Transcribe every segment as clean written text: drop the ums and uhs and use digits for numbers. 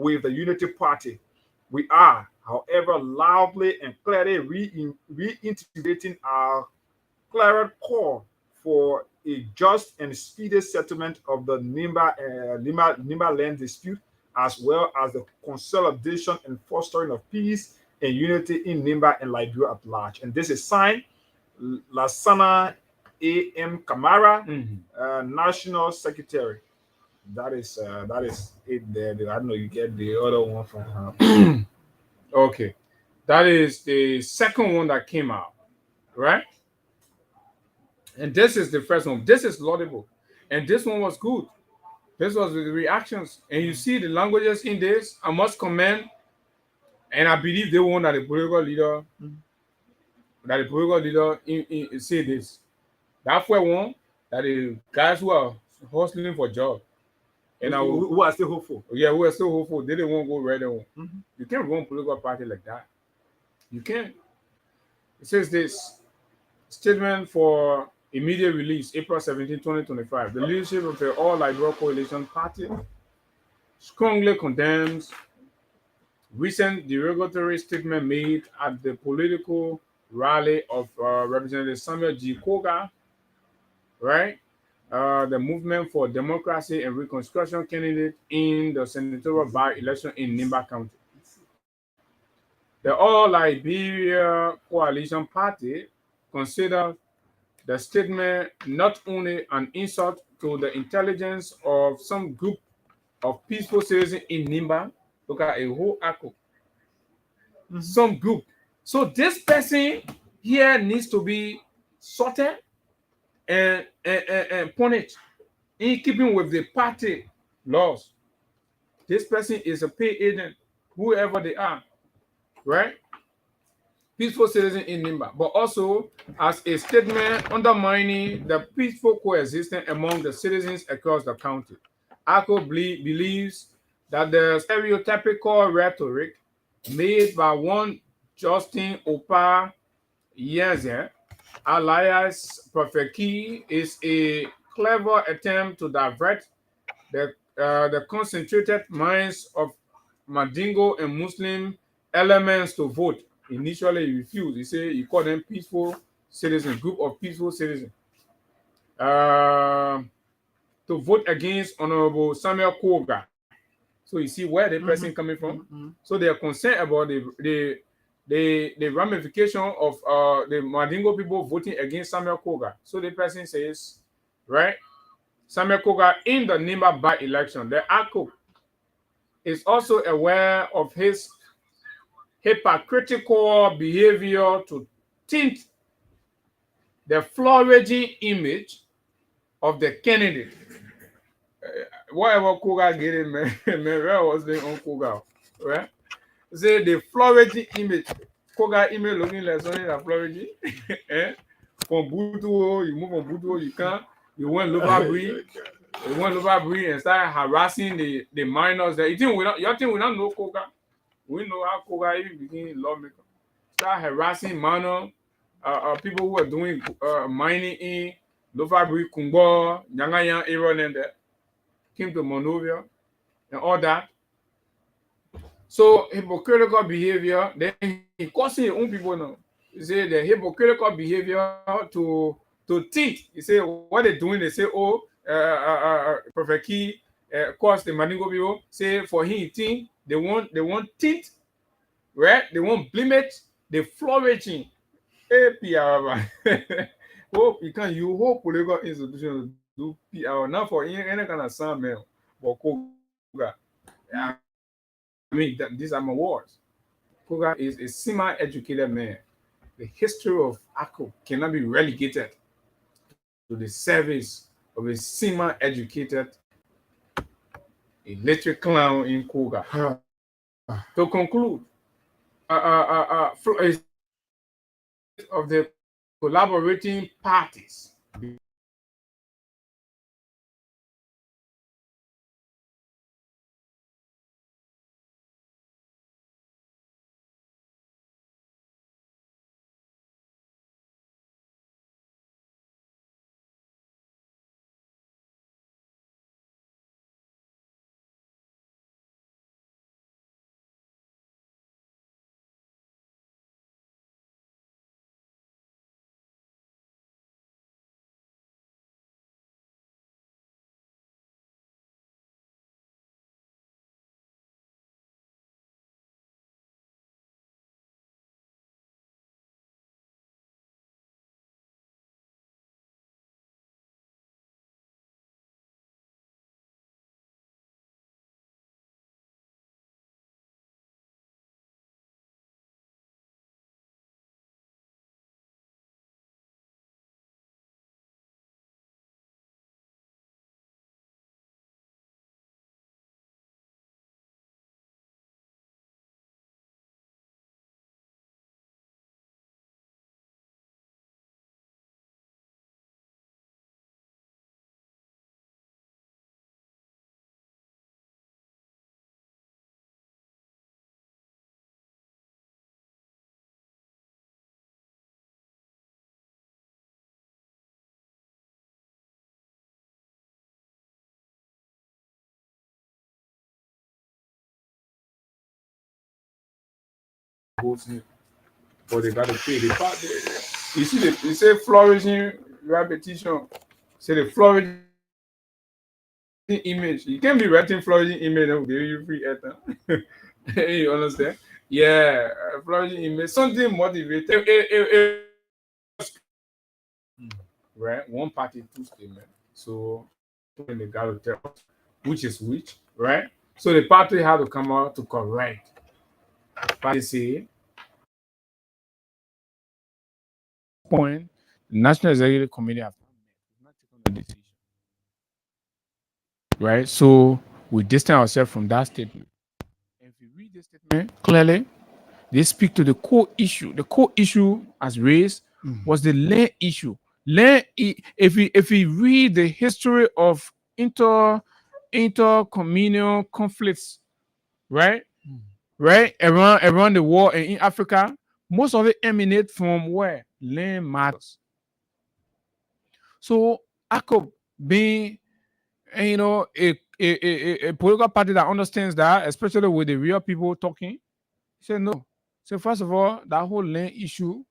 with the Unity Party. We are, however, loudly and clearly reintegrating our clear call for a just and speedy settlement of the Nimba land dispute, as well as the consolidation and fostering of peace and unity in Nimba and Liberia at large. And this is signed Lasana A.M. Kamara, National Secretary. That is it there. I don't know you get the other one from her. Okay, that is the second one that came out, right? And this is the first one. This is laudable, and this one was good. This was the reactions, and you see the languages in this. I must commend, and I believe they want that the political leader, say this. That for one, that the guys who are hustling for job, and I will, Who are still hopeful. yeah, we are still hopeful. They didn't want to go right on. Mm-hmm. You can't run political party like that. You can't. It says this statement for immediate release, April 17, 2025. The leadership of the All Liberal Coalition Party strongly condemns recent derogatory statement made at the political rally of Representative Samuel G. Koga, right? The Movement for Democracy and Reconstruction candidate in the senatorial by-election in Nimba County. The All Liberia Coalition Party considers the statement not only an insult to the intelligence of some group of peaceful citizens in Nimba, look at a whole ACO, some group. So this person here needs to be sorted and punished in keeping with the party laws. This person is a paid agent, whoever they are, right? Peaceful citizen in Nimba, but also as a statement undermining the peaceful coexistence among the citizens across the county. ACO believes that the stereotypical rhetoric made by one Justin Opa Yeze, alias Prophet Key, is a clever attempt to divert the concentrated minds of Mandingo and Muslim elements to vote. Initially, he refused. He said he called them peaceful citizens, group of peaceful citizens, uh, to vote against Honorable Samuel Koga. So you see where the person coming from. So they are concerned about the ramification of the Mandingo people voting against Samuel Koga. So the person says, right, Samuel Koga in the Nimba by-election, the ACO is also aware of his hypocritical behavior to tint the flourishing image of the candidate. Whatever Koga getting, man, where was the on Koga, right? Say the flourishing image. Koga image looking like something that flourishing. eh? From Butuo, you move from Butuo, you can't. You went Lover and start harassing the minors. There, you think we don't know Koga? We know how Koga even became lawmaker. Start harassing minor people who are doing mining in Lover Kungbo, Yangayan, Aaron, and that came to Monrovia and all that. So hypocritical behavior, then he causing his own people now. He say the hypocritical behavior to think. He say what they're doing, they say, oh, Prophet Key cause the Mandingo people say for him think they want think, right? They want blemish, they flourishing. Hey, PR. Hope you can you hope political institutions do PR not for any kind of sound mail but Koga. I mean these are my words. Koga is a semi-educated man. The history of ACO cannot be relegated to the service of a semi-educated illiterate clown in Koga. To conclude, of the collaborating parties between host him, but they got to pay. You see, you say flourishing repetition. Say the flourishing image. You can't be writing flourishing image and give you free airtime. You understand? Yeah, flourishing image, something motivated. Right, one party, two statement. So when they got to tell us which is which, right? So the party had to come out to correct. Party say point, the National Executive Committee have not taken a decision, right? So we distance ourselves from that statement. And if you read this statement clearly, they speak to the core issue. The core issue as raised was the land issue. If we read the history of intercommunal conflicts, right? Right? Around the world and in Africa, most of it emanate from where? Land matters. So ACOP being a political party that understands that, especially with the real people talking, say no. So first of all, that whole land issue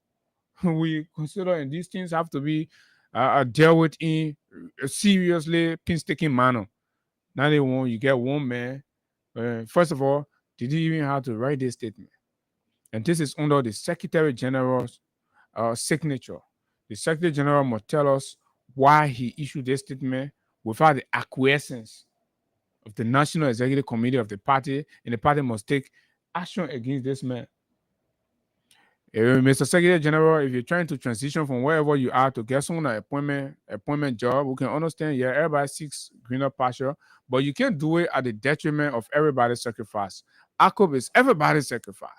we consider, and these things have to be dealt with in a seriously painstaking manner. Now they want you get one man. First of all, did he even have to write this statement? And this is under the Secretary General's signature. The Secretary General must tell us why he issued this statement without the acquiescence of the National Executive Committee of the party, and the party must take action against this man. Mr. Secretary General, if you're trying to transition from wherever you are to get someone an appointment job, we can understand, yeah, everybody seeks greener pasture, but you can't do it at the detriment of everybody's sacrifice. ACOP is everybody's sacrifice.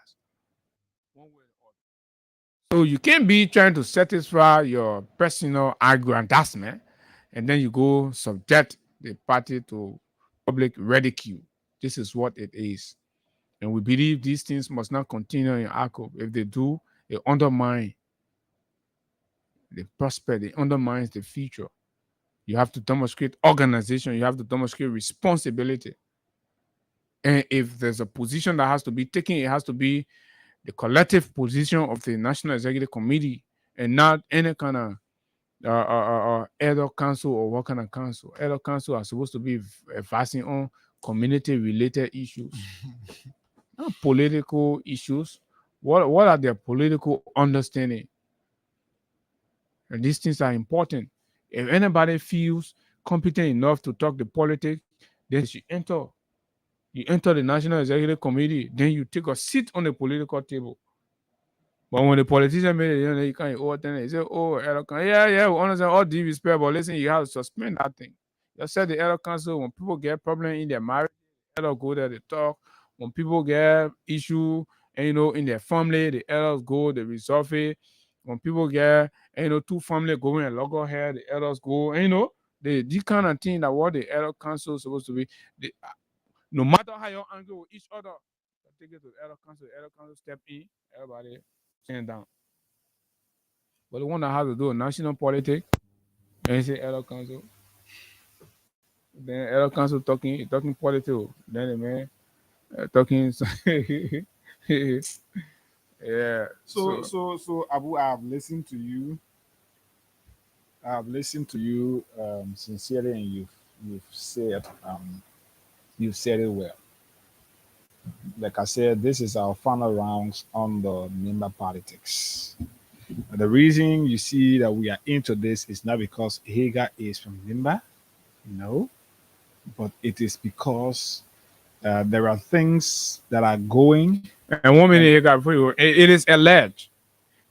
So you can't be trying to satisfy your personal aggrandizement and then you go subject the party to public ridicule. This is what it is. And we believe these things must not continue in ACOP. If they do, it undermines the prospect, it undermines the future. You have to demonstrate organization, you have to demonstrate responsibility. And if there's a position that has to be taken, it has to be the collective position of the National Executive Committee and not any kind of elder council or what kind of council. Elder council are supposed to be advising on community related issues, not political issues. What are their political understanding? And these things are important. If anybody feels competent enough to talk the politics, then you enter the National Executive Committee, then you take a seat on the political table. But when the politician made it, you can't overturn it. He said, oh, yeah, we understand all due respect, but listen, you have to suspend that thing. You said the elder council, when people get problem in their marriage, the elders go there, they talk. When people get issue, and in their family, the elders go, they resolve it. When people get, two family going and loggerhead, the elders go, and this kind of thing that what the elder council is supposed to be. No matter how you're angry with each other, take it to the elder council step in, everybody stand down. But the one that has to do with national politics, and say elder council, then elder council talking politics, then the man talking. Yeah. So Abu, I've listened to you. Sincerely, and you've said it well. Like I said, this is our final rounds on the member politics. The reason you see that we are into this is not because Hagar is from Nimba, no, but it is because there are things that are going. And 1 minute you got for you. It is alleged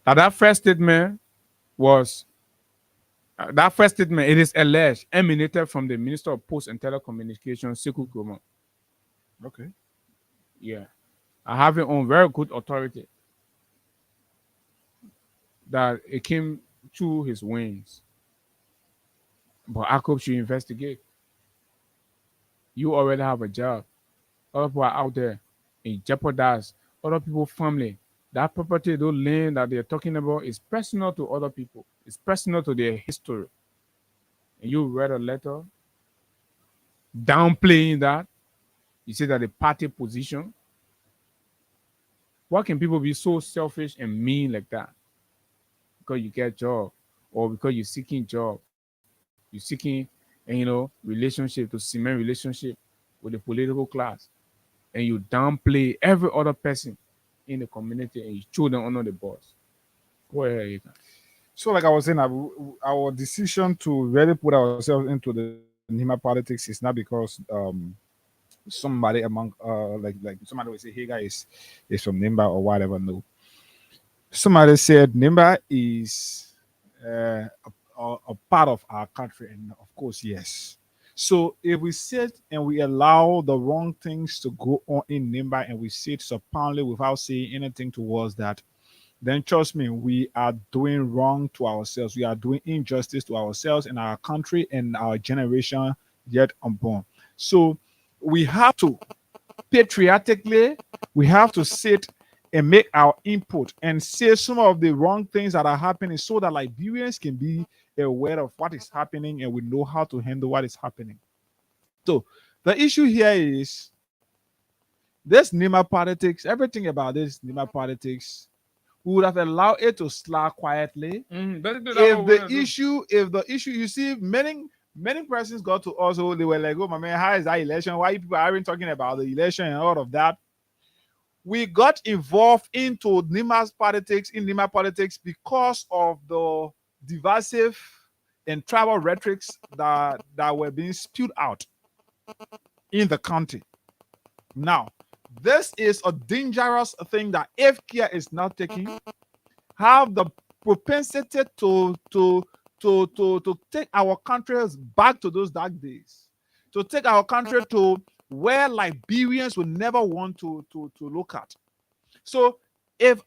that first statement was it is alleged emanated from the Minister of Post and Telecommunications, Sekou Kuma. Okay. Yeah, I have it on very good authority that it came through his wings. But ACOP should investigate. You already have a job. Other people are out there and jeopardize other people's family. That property, those land that they're talking about is personal to other people. It's personal to their history. And you read a letter downplaying that. You say that the party position. Why can people be so selfish and mean like that? Because you get job, or because you're seeking job, you're seeking, and relationship, to cement relationship with the political class, and you downplay every other person in the community and you throw them under the bus. Go ahead, Ethan. So, like I was saying, our decision to really put ourselves into the Nima politics is not because somebody among like somebody would say, "Hey guys, is from Nimba or whatever." No, somebody said Nimba is a part of our country, and of course, yes. So if we sit and we allow the wrong things to go on in Nimba and we sit supinely without saying anything towards that, then trust me, we are doing wrong to ourselves. We are doing injustice to ourselves and our country and our generation yet unborn. So we have to patriotically, we have to sit and make our input and say some of the wrong things that are happening so that Liberians can be aware of what is happening and we know how to handle what is happening. So the issue here is this Nima politics, everything about this Nima politics, we would have allowed it to slide quietly. Basically, that's what If we the want to do. issue, you see, many persons got to us, oh, they were like, oh my man, how is that election? Why people aren't talking about the election and all of that? We got involved into Nima politics because of the divisive and tribal rhetorics that were being spewed out in the country. Now, this is a dangerous thing that if care is not taken, have the propensity to take our countries back to those dark days, to take our country to where Liberians will never want to look at. So if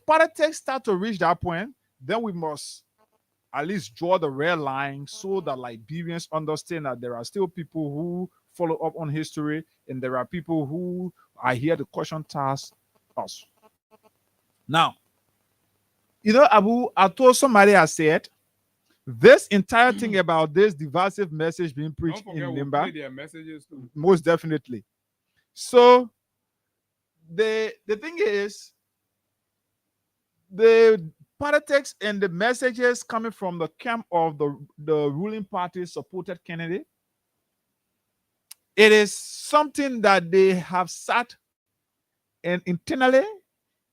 politics start to reach that point, then we must at least draw the red line so that Liberians understand that there are still people who follow up on history and there are people who are here to question task us. Now, Abu, I told somebody, I said, this entire thing about this divisive message being Don't preached in forget, we'll play Nimba, their messages too. most definitely. So the thing is, the politics and the messages coming from the camp of the ruling party supported candidate, it is something that they have sat and internally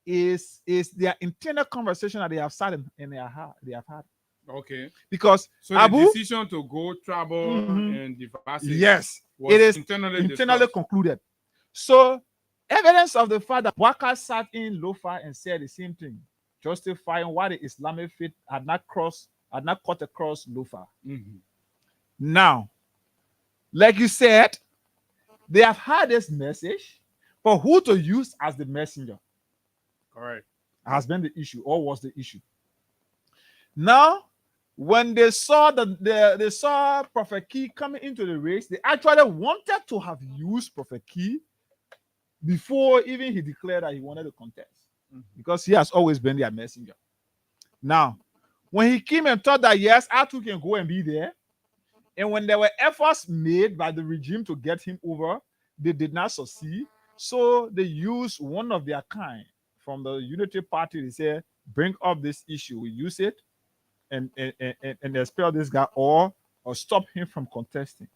is their internal conversation that they have sat in their heart, they have had. Okay. Because So the Abu, decision to go travel and divisive yes, was it is internally internally discussed. concluded. So evidence of the fact that Waka sat in Lofa and said the same thing, justifying why the Islamic faith had not cut across Lofa. Mhm. Now, like you said, they have had this message, but who to use as the messenger Correct. has been the issue, or was the issue. Now, when they saw they saw Prophet Key coming into the race, they actually wanted to have used Prophet Key before even he declared that he wanted to contest, because he has always been their messenger. Now, when he came and thought that yes, Atu can go and be there, and when there were efforts made by the regime to get him over, they did not succeed. So they used one of their kind from the Unity Party. They said, bring up this issue. We use it and expel this guy or stop him from contesting.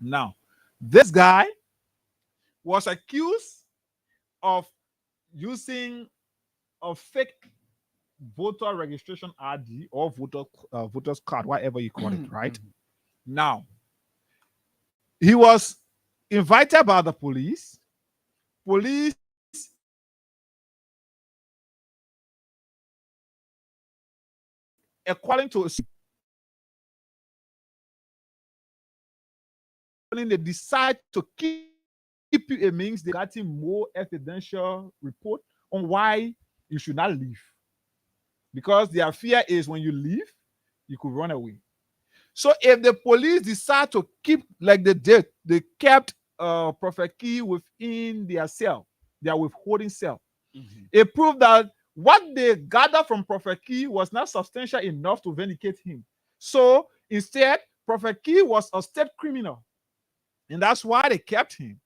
Now, this guy was accused of using a fake voter registration ID or voter's card, whatever you call it, right? Now, he was invited by the police. Police according to they decide to keep you, it means they got him more evidential report on why you should not leave. Because their fear is when you leave, you could run away. So if the police decide to keep like they did, they kept Prophet Key within their cell, their withholding cell. It proved that what they gathered from Prophet Key was not substantial enough to vindicate him. So instead, Prophet Key was a state criminal. And that's why they kept him.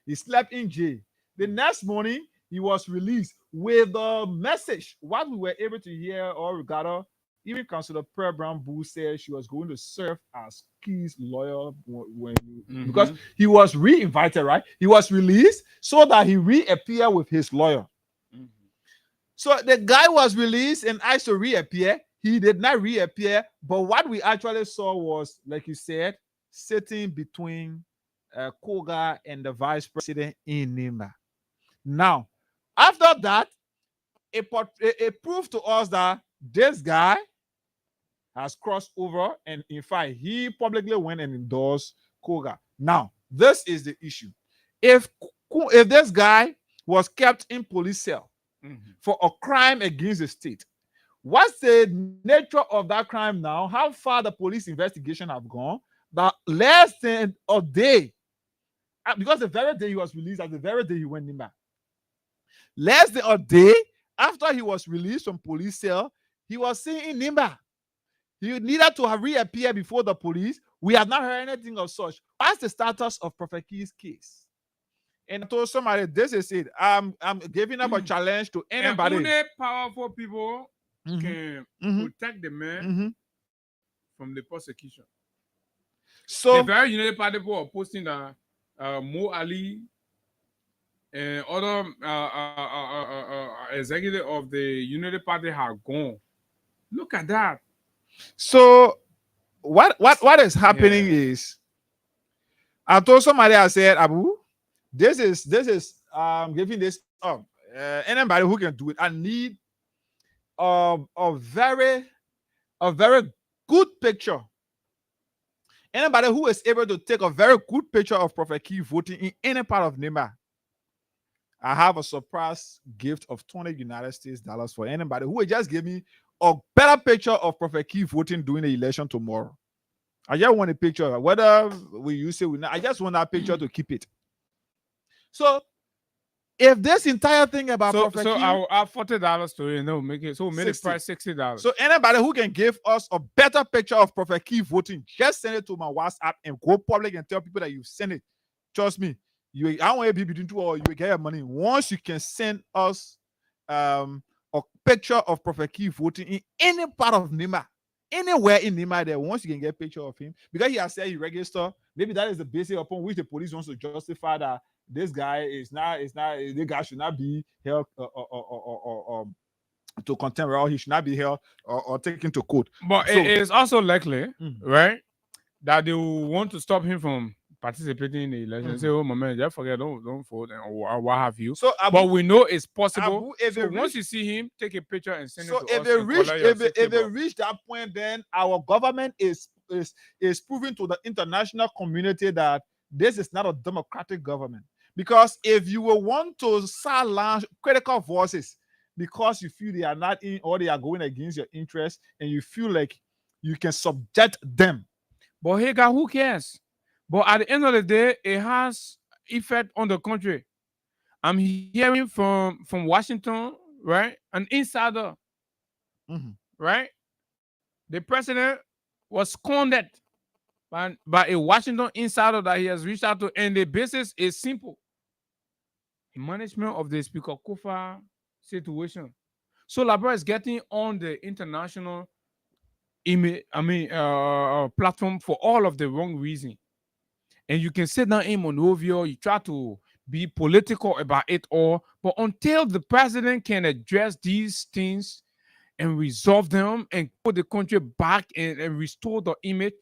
He slept in jail. The next morning, he was released with the message. What we were able to hear or gather, even Councilor Pearl Brown Boo said she was going to serve as Key's lawyer because he was re-invited, right? He was released so that he reappear with his lawyer. So the guy was released and asked to reappear. He did not reappear, but what we actually saw was, like you said, sitting between Koga and the vice president in Nimba. Now, after that, it proved to us that this guy has crossed over, and in fact, he publicly went and endorsed Koga. Now, this is the issue. If this guy was kept in police cell for a crime against the state, what's the nature of that crime now? How far the police investigation have gone? That less than a day, because the very day he was released, at the very day he went Nimba. Less than a day after he was released from police cell, he was seen in Nimba. He needed to have reappeared before the police. We have not heard anything of such. What's the status of Prophet Key's case? And I told somebody, this is it. I'm giving up a challenge to anybody. And only powerful people can protect the man from the persecution. So the very United Party people are posting that Mo Ali and other executive of the United Party have gone. Look at that. So what is happening is, I told somebody, I said, Abu, this is giving this up. Anybody who can do it, I need a very good picture. Anybody who is able to take a very good picture of Prophet Key voting in any part of Nimba, I have a surprise gift of $20 United States for anybody who will just give me a better picture of Prophet Key voting during the election tomorrow. I just want a picture, whether we use it or not. I just want that picture to keep it. So, if this entire thing about Prophet Key, I'll add $40 to it, no, make it so make the price $60. So anybody who can give us a better picture of Prophet Key voting, just send it to my WhatsApp and go public and tell people that you send it. Trust me, I want to be between two, or you will get your money. Once you can send us a picture of Prophet Key voting in any part of Nimba, anywhere in Nimba, there, once you can get a picture of him, because he has said he registered, maybe that is the basis upon which the police wants to justify that this guy this guy should not be held to contempt, or he should not be held or taken to court. But it is also likely, right, that they will want to stop him from participating in the election. Say, oh my man, just forget, don't vote, or what have you. So, but we know it's possible. So once you see him, take a picture and send it to us. If they reach that point, then our government is proving to the international community that this is not a democratic government. Because if you will want to silence critical voices because you feel they are not in, or they are going against your interests, and you feel like you can subject them. But hey, God, who cares? But at the end of the day, it has effect on the country. I'm hearing from Washington, right? An insider, right? The president was scolded by a Washington insider that he has reached out to, and the basis is simple: management of the Speaker Kufuor situation. So Labra is getting on the international platform for all of the wrong reason. And you can sit down in Monrovia, you try to be political about it all, but until the president can address these things and resolve them and put the country back and restore the image,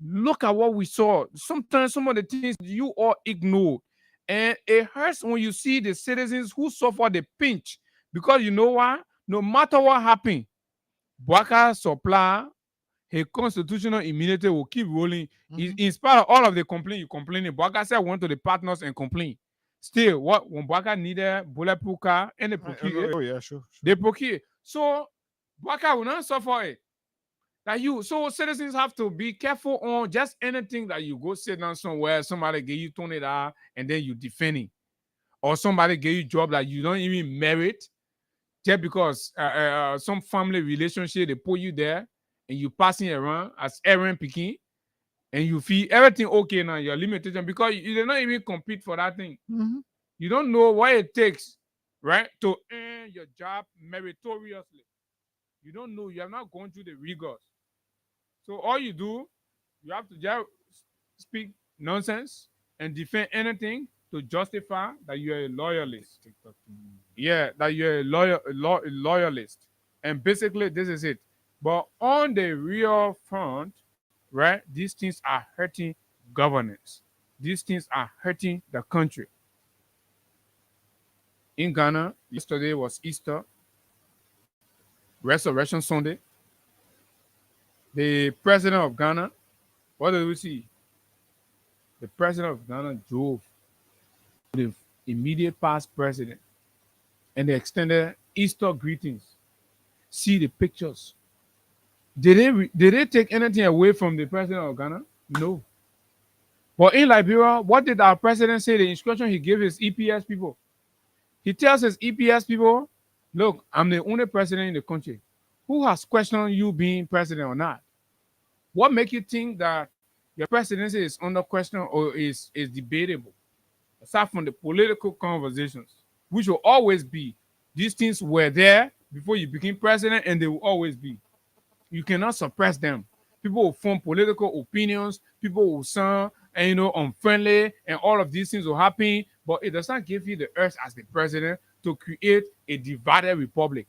look at what we saw. Sometimes some of the things you all ignored. And it hurts when you see the citizens who suffer the pinch. Because you know what? No matter what happened, Boubacar supply his constitutional immunity will keep rolling. In spite of all of the complaint you complaining, Boubacar said went to the partners and complained. Still, when Boubacar needed bulletproof car and they procure, they procure. So Boubacar will not suffer it. So citizens have to be careful on just anything that you go sit down somewhere, somebody give you $20 and then you defend it. Or somebody give you a job that you don't even merit just because some family relationship, they put you there and you passing around as Aaron picking and you feel everything okay now, you're limited because you did not even compete for that thing. You don't know what it takes right? To earn your job meritoriously. You don't know, you have not gone through the rigors. So all you do, you have to just speak nonsense and defend anything to justify that you're a loyalist. TikTok. Yeah, that you're a loyalist. And basically, this is it. But on the real front, right, these things are hurting governance. These things are hurting the country. In Ghana, yesterday was Easter, Resurrection Sunday. The president of Ghana, what did we see? The president of Ghana drove the immediate past president and they extended Easter greetings. See the pictures. Did they take anything away from the president of Ghana? No. But in Liberia, what did our president say? The instruction he gave his EPS people. He tells his EPS people, look, I'm the only president in the country. Who has questioned you being president or not? What makes you think that your presidency is under question or is debatable? Aside from the political conversations, which will always be. These things were there before you became president, and they will always be. You cannot suppress them. People will form political opinions. People will sound, and unfriendly, and all of these things will happen. But it does not give you the urge as the president to create a divided republic,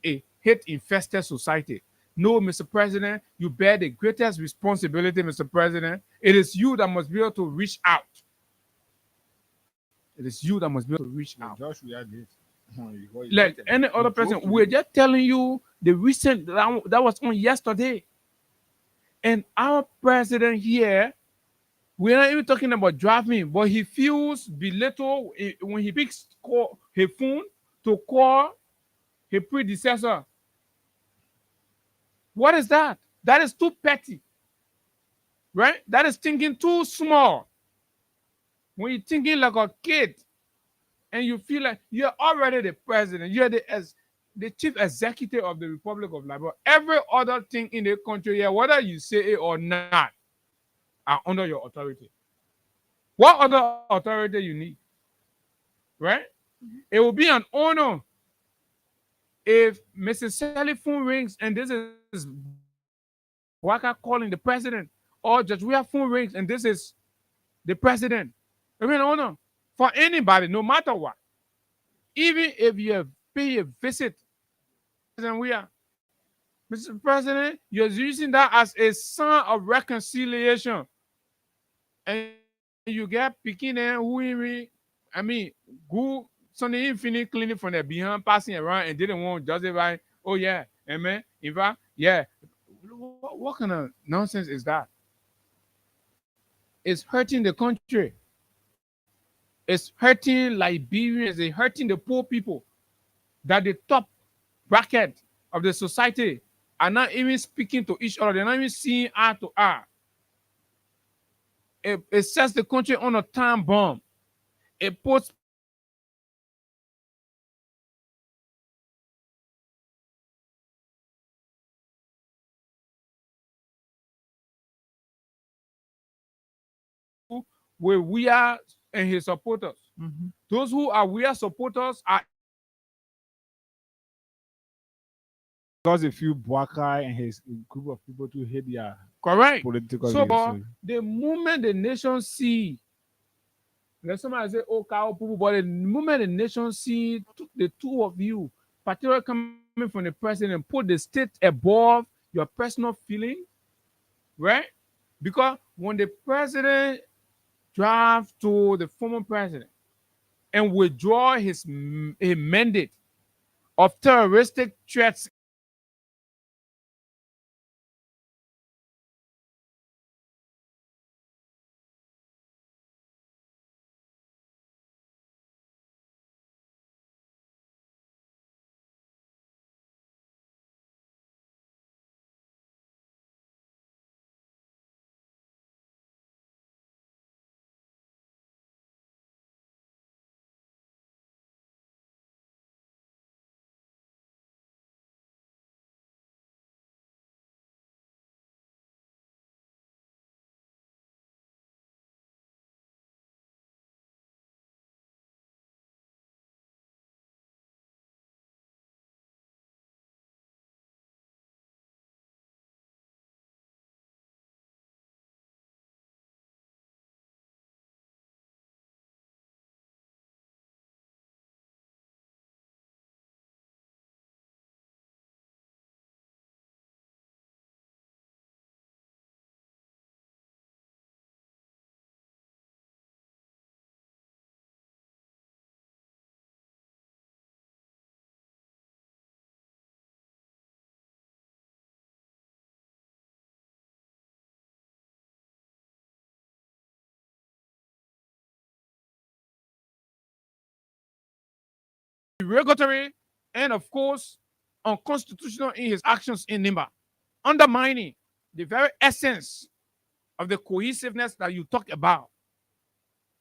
a hate-infested society. No, Mr. President, you bear the greatest responsibility, Mr. President. It is you that must be able to reach out. It is you that must be able to reach out. Josh, we had this. Like any other person, we're just telling you the recent that was on yesterday. And our president here, we're not even talking about driving, but he feels belittled when he picks his phone to call his predecessor. What is that? That is too petty, right? That is thinking too small. When you're thinking like a kid, and you feel like you're already the president, you're the chief executive of the Republic of Liberia. Every other thing in the country here, whether you say it or not, are under your authority. What other authority you need? Right? It will be an honor if Mrs. Sally phone rings and this is Waka calling the president, or Judge Weah phone rings and this is the president. It will be an honor for anybody, no matter what. Even if you have paid a visit, President Weah, Mr. President, you're using that as a sign of reconciliation. And you get picking and who go Sunday infinite clinic from the behind passing around and didn't want to justify, oh yeah, amen. In fact, yeah. What kind of nonsense is that? It's hurting the country. It's hurting Liberians, it's hurting the poor people. That the top bracket of the society are not even speaking to each other. They're not even seeing eye to eye. It sets the country on a time bomb. It puts where we are and his supporters. Mm-hmm. Those who are we are supporters are Because a few Boakai and his group of people to hate their correct. political So, views. but the moment the nation see, let somebody say, "Oh, cow people," but the moment the nation see the two of you, particularly coming from the president, put the state above your personal feeling, right? Because when the president draft to the former president and withdraw his mandate of terroristic threats derogatory, and of course, unconstitutional in his actions in Nimba, undermining the very essence of the cohesiveness that you talk about,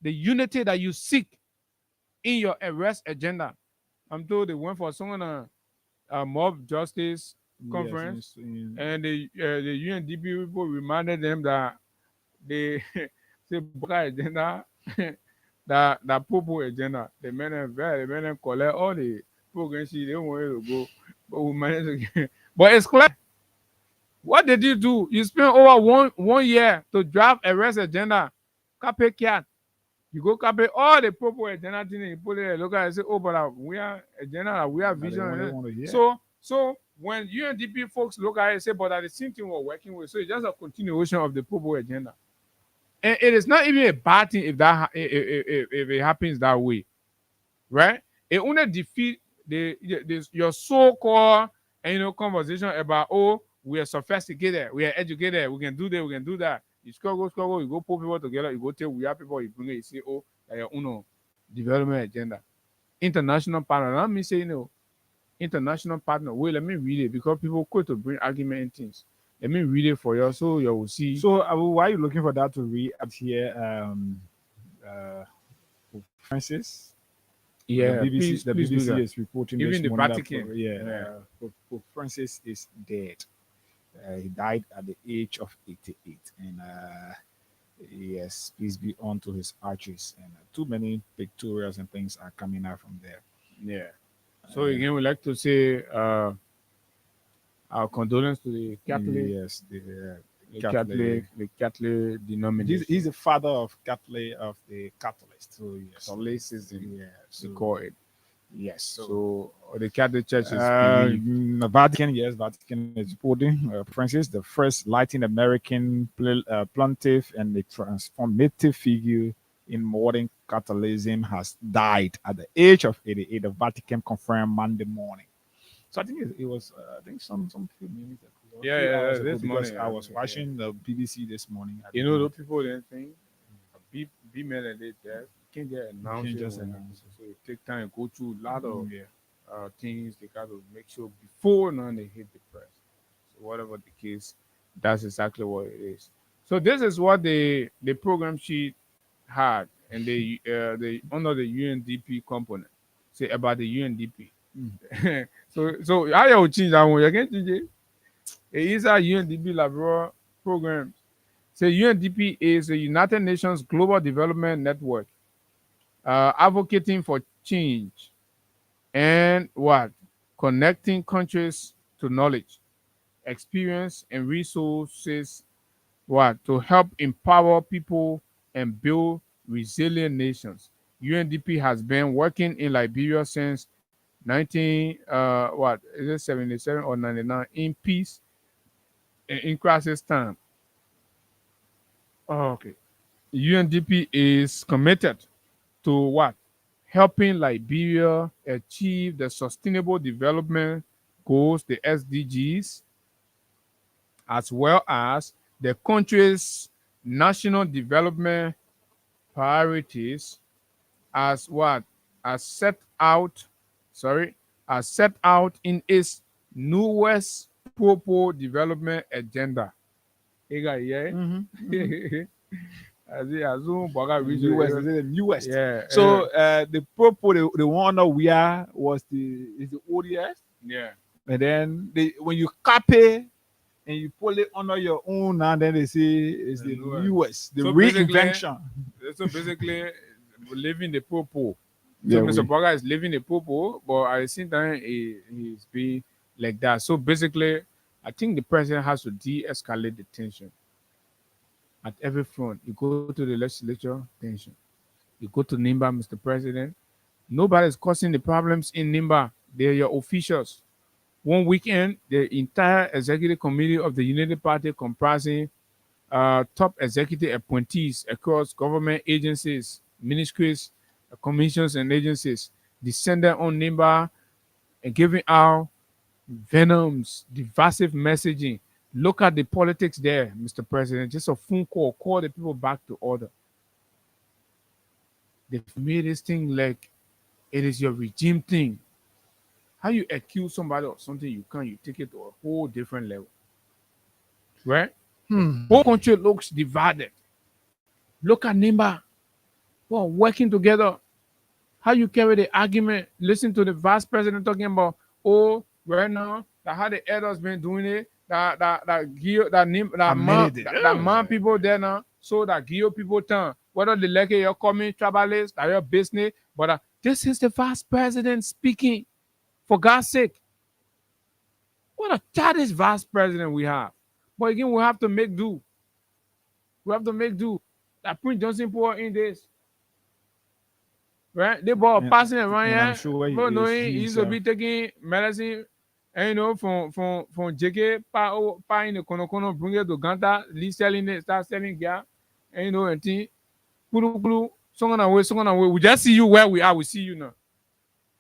the unity that you seek in your arrest agenda. I'm told they went for some a mob justice conference, and the UNDP people reminded them that they say Boka agenda, that Popo agenda. The men collect all the programs they want to go, but we managed to get. But it's clear. What did you do? You spent over one year to draft a rest agenda. Cape cat. You go cape all the Popo agenda thing and you put it look at and say, oh, but we are agenda, we are vision. So when UNDP folks look at it and say, but at the same thing we're working with, so it's just a continuation of the Popo agenda. And it is not even a bad thing if it happens that way, right? It only defeat your so-called conversation about, oh, we are sophisticated, we are educated, we can do this, we can do that. You struggle, you go pull people together, you go tell we have people, you bring it, you say, oh, your own development agenda. International partner, let me say, international partner. Wait, let me read it because people quit to bring argument and things. Let me read it for you so you will see. So why are you looking for that to read up here? Francis? Yeah, the BBC, please do BBC that. is reporting Even this the morning Vatican. Pope Francis is dead. He died at the age of 88. And yes, please be on to his arches. And too many pictorials and things are coming out from there. Yeah. So again, we'd like to say our condolence to the Catholic. Yes, the Catholic denomination. He's the father of the Catholics. So yes, Catholicism. Yeah, We call it. yes. So the Catholic Church is Vatican. Yes, Vatican is reporting Francis, the first Latin American pontiff and a transformative figure in modern Catholicism, has died at the age of 88. The Vatican confirmed Monday morning. So I think it was I think some few minutes ago. this because morning, I was watching the BBC this morning. those people didn't think be men and they death can't just announce Can't it. just announce So it take time, go through a lot of Yeah. things. They got to make sure before now they hit the press. So whatever the case, that's exactly what it is. So this is what the program sheet had, and the under the UNDP component say about the UNDP. so I will change that one. You can change it. It is a UNDP Labrador program. So UNDP is a United Nations Global Development Network, advocating for change and what connecting countries to knowledge, experience, and resources. What to help empower people and build resilient nations. UNDP has been working in Liberia since 77 or 99 in peace and in crisis time. Oh, okay. UNDP is committed to what? Helping Liberia achieve the Sustainable Development Goals, the SDGs, as well as the country's national development priorities as what? As set out, as set out in its newest Popo development agenda. US, is it the newest? Yeah. So the purple, the one that we are was the ODS, yeah. and then when you copy and you pull it under your own, and then they say it's the newest, the So reinvention. So basically, living the Popo. So Yeah, Mr. Burger is living the Popo, but at the same time, he's being like that. So basically, I think the president has to de-escalate the tension at every front. You go to the legislature, tension. You go to Nimba, Mr. President. Nobody's causing the problems in Nimba. They're your officials. One weekend, the entire executive committee of the United Party, comprising top executive appointees across government agencies, ministries, commissions, and agencies, descended on Nimba and giving out venoms, divisive messaging. Look at the politics there, Mr. President. Just a phone call the people back to order. They've made this thing like it is your regime thing. How you accuse somebody of something you can't, you take it to a whole different level. Right? Whole country looks divided. Look at Nimba. Well, working together. How you carry the argument? Listen to the vice president talking about, oh, right now, that how the elders been doing it, that man people there now, so that give people turn. Whether they like it, you're coming tribalist, that your business, but this is the vice president speaking. For God's sake, what a childish vice president we have. But again, we have to make do. We have to make do. That Prince Johnson put in this. Right? They bought passing around and I'm here. sure he But knowing is- he he's, used to be taking medicine, and from JK, pa in the kono bring it to Ganta, leave selling it, start selling gas, and thing. Kulu, song on away. We just see you where we are, we see you now.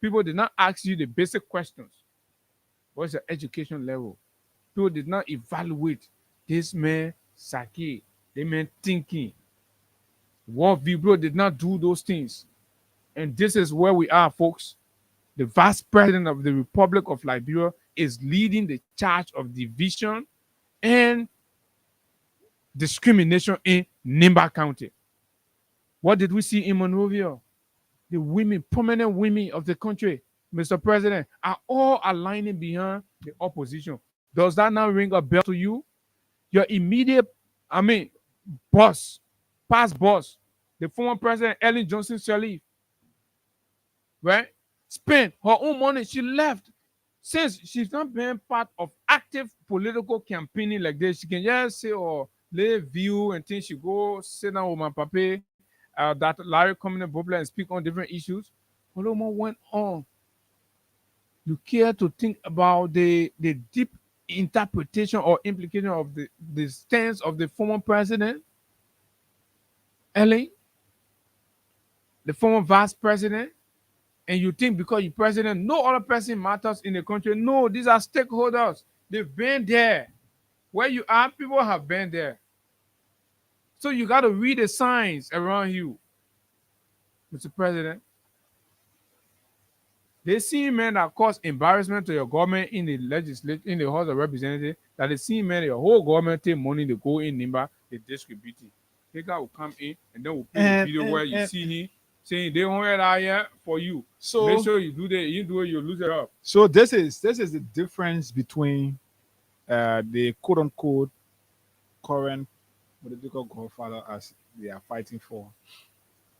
People did not ask you the basic questions. What's your education level? People did not evaluate this man psyche, they man thinking. What Vibro did not do those things. And this is where we are, folks. The vice president of the Republic of Liberia is leading the charge of division and discrimination in Nimba County. What did we see in Monrovia? The women, prominent women of the country, Mr. President, are all aligning behind the opposition. Does that now ring a bell to you? Your immediate, boss, past boss, the former president, Ellen Johnson Sirleaf, right? Spent her own money. She left. Since she's not been part of active political campaigning like this, she can just say or lay view and think she go sit down with my papa, that Larry coming in and speak on different issues. Olomo went on. You care to think about the deep interpretation or implication of the stance of the former president, Ellen, the former vice president, and you think because you're president, no other person matters in the country. No, these are stakeholders. They've been there. Where you are, people have been there. So you got to read the signs around you, Mr. President. They see men that cause embarrassment to your government in the legislature, in the House of Representatives, that they see men, your whole government take money to go in Nimba, they distribute it. They guy will come in and then we'll play the video where you see him saying they won't head out here for you. So make sure you do that. You do it, you lose it up. So this is the difference between the quote unquote current political godfather as they are fighting for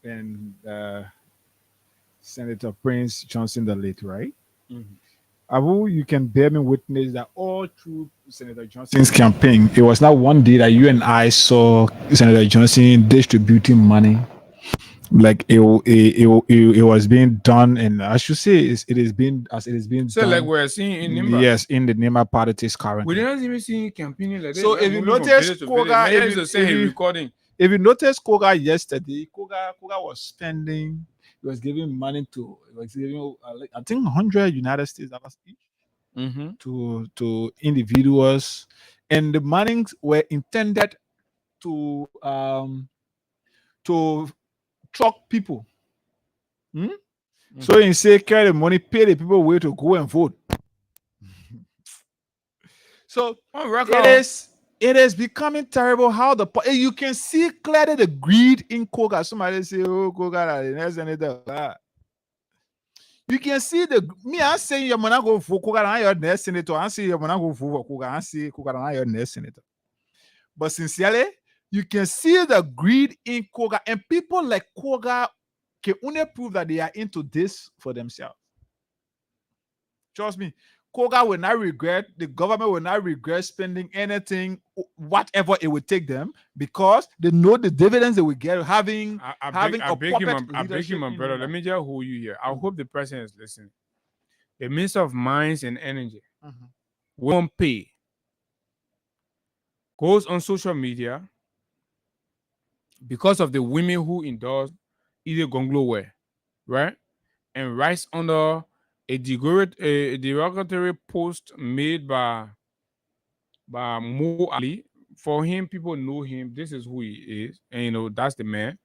and Senator Prince Johnson the late, right? Abu, you can bear me witness that all through Senator Johnson's campaign, it was not one day that you and I saw Senator Johnson distributing money. Like it was being done, and I should say it is being so done. like we're seeing in Nimba. Yes, in the Nimba politics currently. We didn't even see campaigning like that. So if you notice Koga, if you notice Koga yesterday, Koga was spending, he was giving money to, I think 100 United States dollars each to individuals, and the monies were intended to truck people. So you say carry the money, pay the people way to go and vote. So it is becoming terrible how you can see clearly the greed in Koga. Somebody say, oh, Koga, the next senator. You can see I say you're gonna go for Koga and your next senator. I say you're gonna go for Koga. I say Koga and your next senator. But sincerely, you can see the greed in Koga, and people like Koga can only prove that they are into this for themselves. Trust me, Koga will not regret, the government will not regret spending anything, whatever it would take them, because they know the dividends they will get having a puppet leadership. My brother. Let me just hold you here. I hope the president is listening. The Minister of Mines and Energy won't pay. Goes on social media because of the women who endorse either Gonglo wear, right? And writes under a derogatory post made by Mo Ali. For him, people know him. This is who he is. And, that's the man.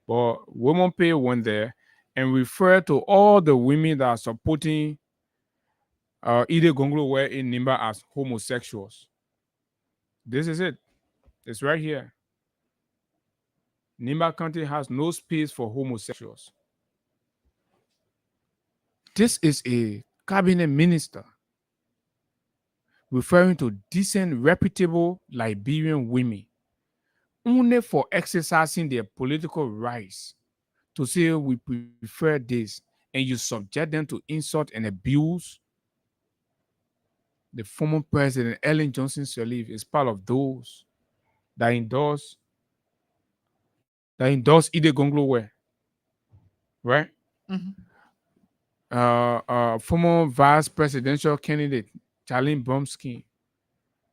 But Women Pay went there and referred to all the women that are supporting Ide Gonglo were in Nimba as homosexuals. This is it. It's right here. Nimba County has no space for homosexuals. This is a cabinet minister referring to decent, reputable Liberian women only for exercising their political rights to say we prefer this, and you subject them to insult and abuse. The former president, Ellen Johnson Sirleaf, is part of those that endorse Ide Gonglo Ware, right? Former vice presidential candidate, Charlene Bromsky.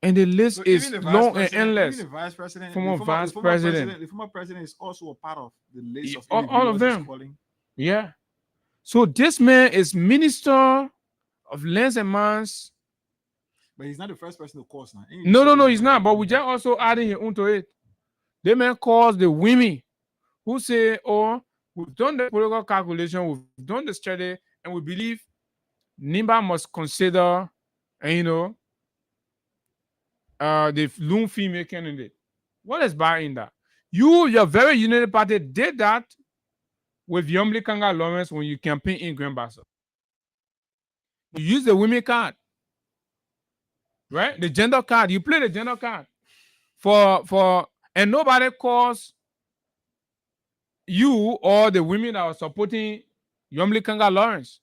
And the list So is even the long and vice president, endless. even the vice president, Former the vice president. the former president is also a part of the list of All of individuals he's them. calling. Yeah. So this man is Minister of Lands and Mines. But he's not the first person to cause now. No, he's not. But we just also adding him onto it. They man calls the women who say, oh, we've done the political calculation, we've done the study, and we believe Nimba must consider, and the lone female candidate. What is bad in that? Your very United Party did that with Yomli Kanga Lawrence when you campaign in Grand Bassa. You use the women card, right? The gender card. You play the gender card and nobody calls you or the women that are supporting Yomli Kanga Lawrence.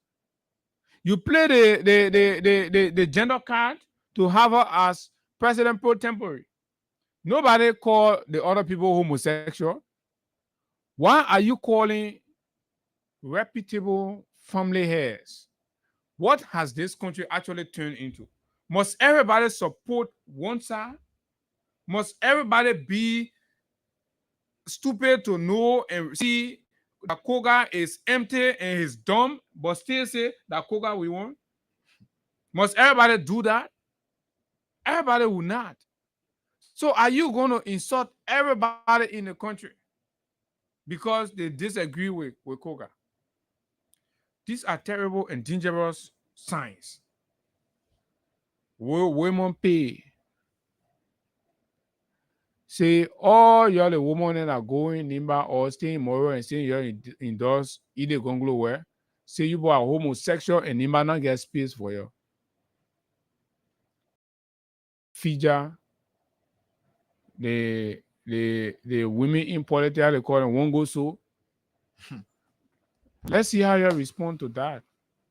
You play the gender card to have her as president pro tempore. Nobody call the other people homosexual. Why are you calling reputable family heads? What has this country actually turned into? Must everybody support one side? Must everybody be stupid to know and see that Koga is empty and he's dumb, but still say that Koga we want? Must everybody do that? Everybody will not. So are you going to insult everybody in the country because they disagree with Koga? These are terrible and dangerous signs. Women pay. Say all y'all the women that are going Nimba or staying Moro and staying here in those Ide Gonglo where say you are homosexual and Nimba not get space for you. Fija, the women in politics they call them won't go so. Let's see how you respond to that.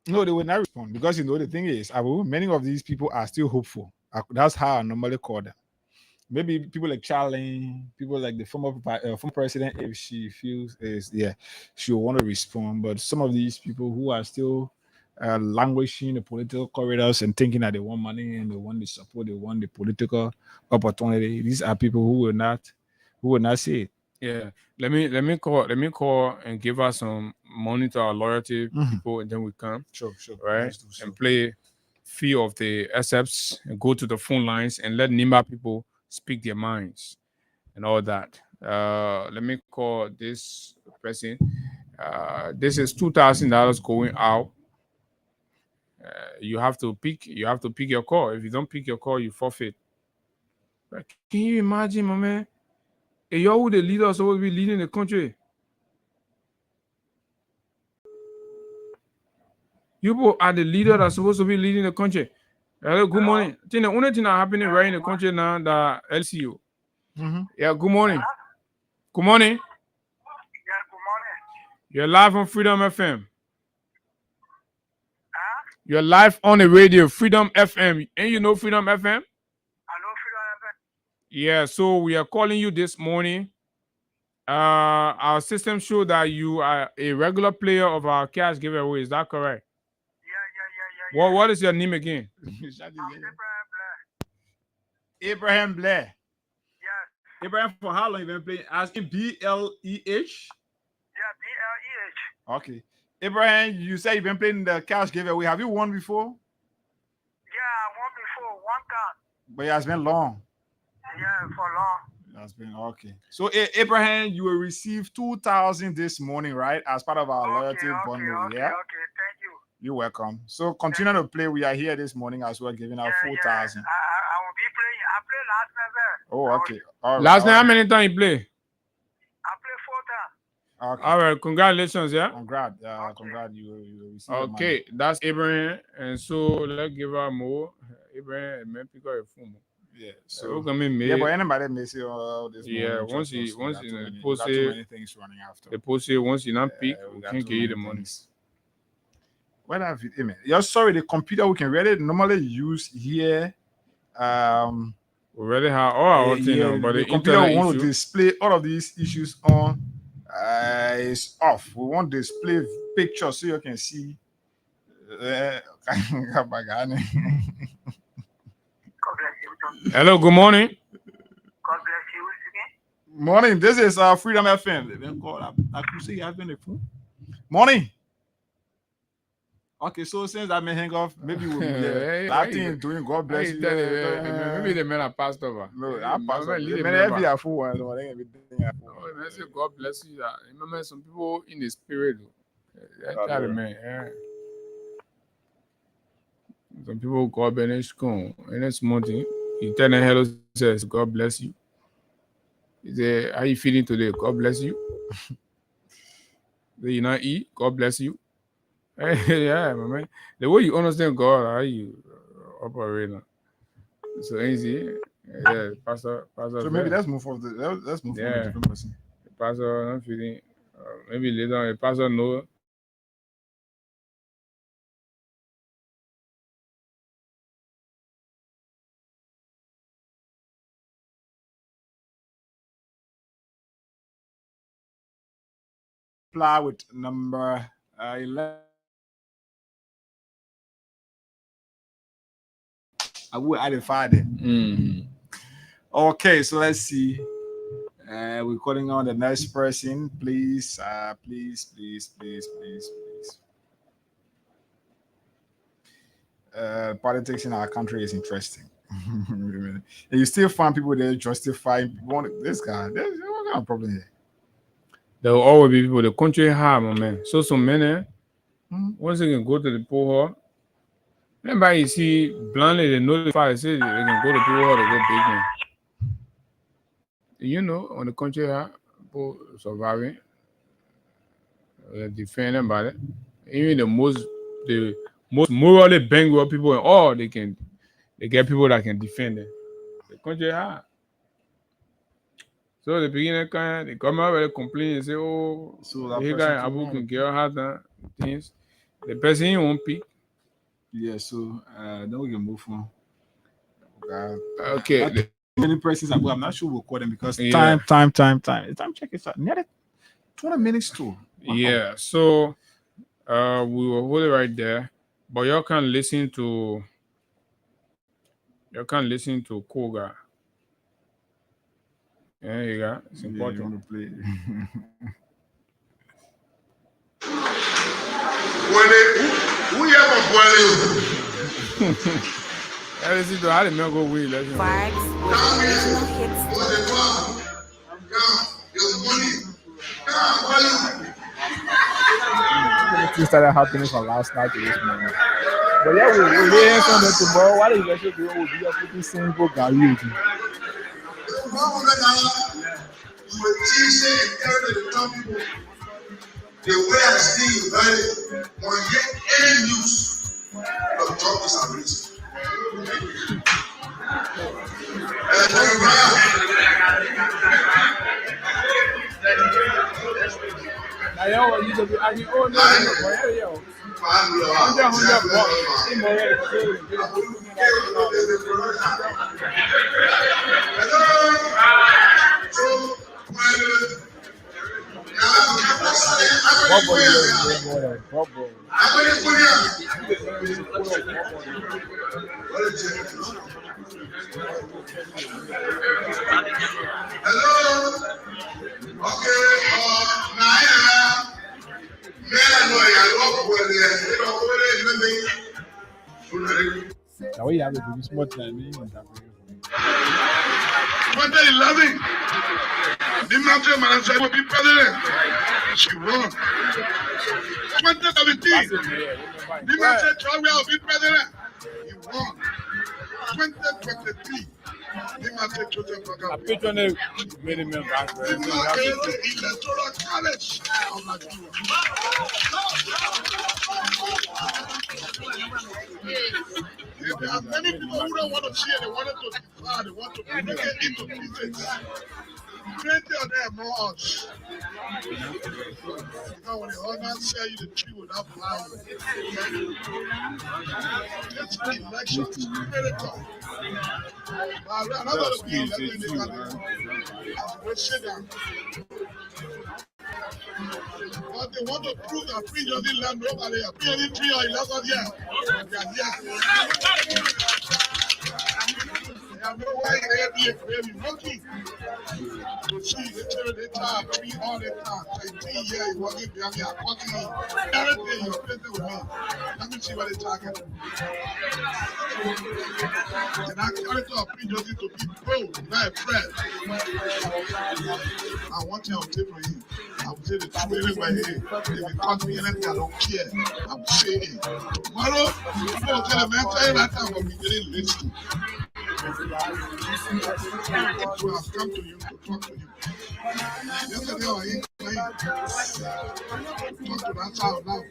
No, they will not respond because the thing is, many of these people are still hopeful. That's how I normally call them. Maybe people like Charlie, people like the former president, if she feels she'll want to respond. But some of these people who are still languishing in the political corridors and thinking that they want money and they want the support, they want the political opportunity. These are people who will not see it. Yeah, let me call and give us some money to our loyalty people, and then we come. Sure, right, and play few of the excerpts and go to the phone lines and let Nimba people speak their minds and all that. Let me call this person. This is $2,000 going out. You have to pick your call. If you don't pick your call, you forfeit. Can you imagine, my man? Hey, y'all who the leader supposed to be leading the country. You are the leader that's supposed to be leading the country. Hello, good morning. The only thing that's happening right in the country now that LCU. Yeah, good morning. Good morning. Yeah, good morning. You're live on Freedom FM. You're live on the radio, Freedom FM. And you know Freedom FM? I know Freedom FM. Yeah, so we are calling you this morning. Our system show that you are a regular player of our cash giveaway. Is that correct? Yeah. What is your name again? I'm Abraham Blair. Abraham Blair. Yes. Abraham, for how long you been playing? As in BLEH? Yeah, BLEH. Okay. Abraham, you say you've been playing the cash giveaway. Have you won before? Yeah, I won before, one time. But it has been long. Yeah, for long. That's been okay. So Abraham, you will receive 2,000 this morning, right? As part of our loyalty bundle. Okay, Yeah. thank you. You're welcome. So continue to play. We are here this morning as well, giving out 4,000. I will be playing. I played last night, sir. Oh, okay. All right. Last night, how many times you play? I played 4 times. Okay. All right, congratulations, yeah. Congrats. Congrats. You receive the money. Okay, that's Abraham, and so let's give her more. Abraham, man, pick up your phone. Yeah. So So yeah, but anybody may say all this. Yeah, morning, once trust he- us, we once got he too many- post we got too it- many things running after. the post say once you not pick, We we got can't too give you many the money. things. What have you? Amen. You're sorry. The computer we can really normally use here. We already have all our thing now, but the the computer we internet want to issue. display all of these issues on is off. We want to display pictures so you can see. God bless you. Hello, good morning. God bless you. Again. Morning. This is Freedom FM. I could see you having a phone. Morning. Okay, so since I may hang off, maybe we'll be Hey, there. why That you- thing is doing. God bless you. Maybe the man are passed over. No, I pass Remember, on. leave the Man, member. every a fool one. No, they can be doing a fool. Oh, man, say God bless you. Remember, some people in the spirit. God Tell bless. man, yeah. Some people go up in the school, and it's morning. You tell them hello, says God bless you. He say, how you feeling today? God bless you. Say, you not eat? God bless you. Yeah, my man. The way you understand God, how you operate now. So easy. Yeah, pastor. So maybe let's move on. Let's move on to Yeah. a different person. Pastor, I'm feeling. Maybe later on, the pastor know. Apply with number 11. I will identify them. Mm-hmm. Okay, so let's see. We're calling on the next person. Please, please. Politics in our country is interesting. And you still find people there justifying this guy. There's what kind of problem here? There will always be people. The country hard, my man. So some men, once they can go to the poor hall, anybody you see blindly, they notify, they say they can go to the poor hall to go big man. You know, on the country hard, people surviving, defending about it. Even the most morally bankrupt people and all they get people that can defend them. The country hard. So the beginning they come out with a complaint and say, oh, So that he person got too Abu wrong. can get hard things. The person he won't pick. Yeah, so then we can move on. Okay. That many persons are, I'm not sure we'll call them because Yeah. time check is nearly 20 minutes too. Wow. Yeah. So we will hold it right there. But y'all can listen to Koga. Yeah, you got it's Yeah, you important. want to play. Who you ever boiling? Yeah, listen to how the man go win. Let's hear. Vibes with original hits. Was the farm? Your money. Boiling. Things started happening from last night to this morning. But yeah, we'll hear something tomorrow. What is actually going to be a pretty simple Gary. You will teach and tell the young people the way I see you value when you get any news of job disability. Hello. Okay. Now we have to do this much time. 2011, the Mountain Man will be president. She won. 2017, Yeah, Nima said Traore will be president. He won. 2023, Nima said Joseph Boakai will be president. Nima is the electoral college of Nigeria. There are many people who don't want to see it. They want it to divide. They want to break it into pieces. Plenty of them know us. Because when the husband sell you the tree without plowing, this election is critical. I'm not going to be elected in the country. We'll sit down. But they want to prove that Prince George land nobody. Prince George 3 or 11 years. They are here. They have no way to be working. To see the time, me all the time. 18 years working behind me, I'm working everything you're busy with me. Let me see what they're talking. And I carry to a Prince George to be bold, not afraid. I want you to take for you. I will say the truth anyway. If you caught me anything, I don't care. I'm saying it. Tomorrow, people will tell the man, tell you that time, but we didn't listen. So I've come to you to talk to you. Yesterday, I talk to that child now.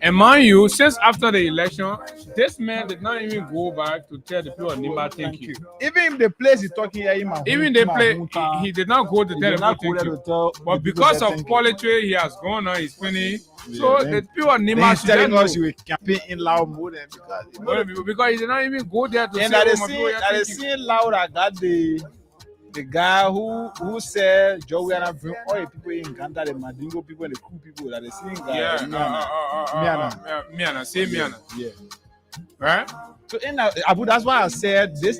And mind you, since after the election, this man did not even go back to tell the people of Nimba thank you. Even if the place is talking here, Even they play, he did not go to tell the people thank you. But because of politics, he has gone on his finish. So the people of Nimba should telling know. us you were campaigning in loud mode Because he did not even go there to and say, at the oh, my people, yeah, scene, thank you. loud, I got the guy who said Joe Gana bring all the people in Uganda, the Mandingo people and the cool people that the same guy. Yeah, Miana, say Miana. Yeah. Right? So in Abu, that's why I said this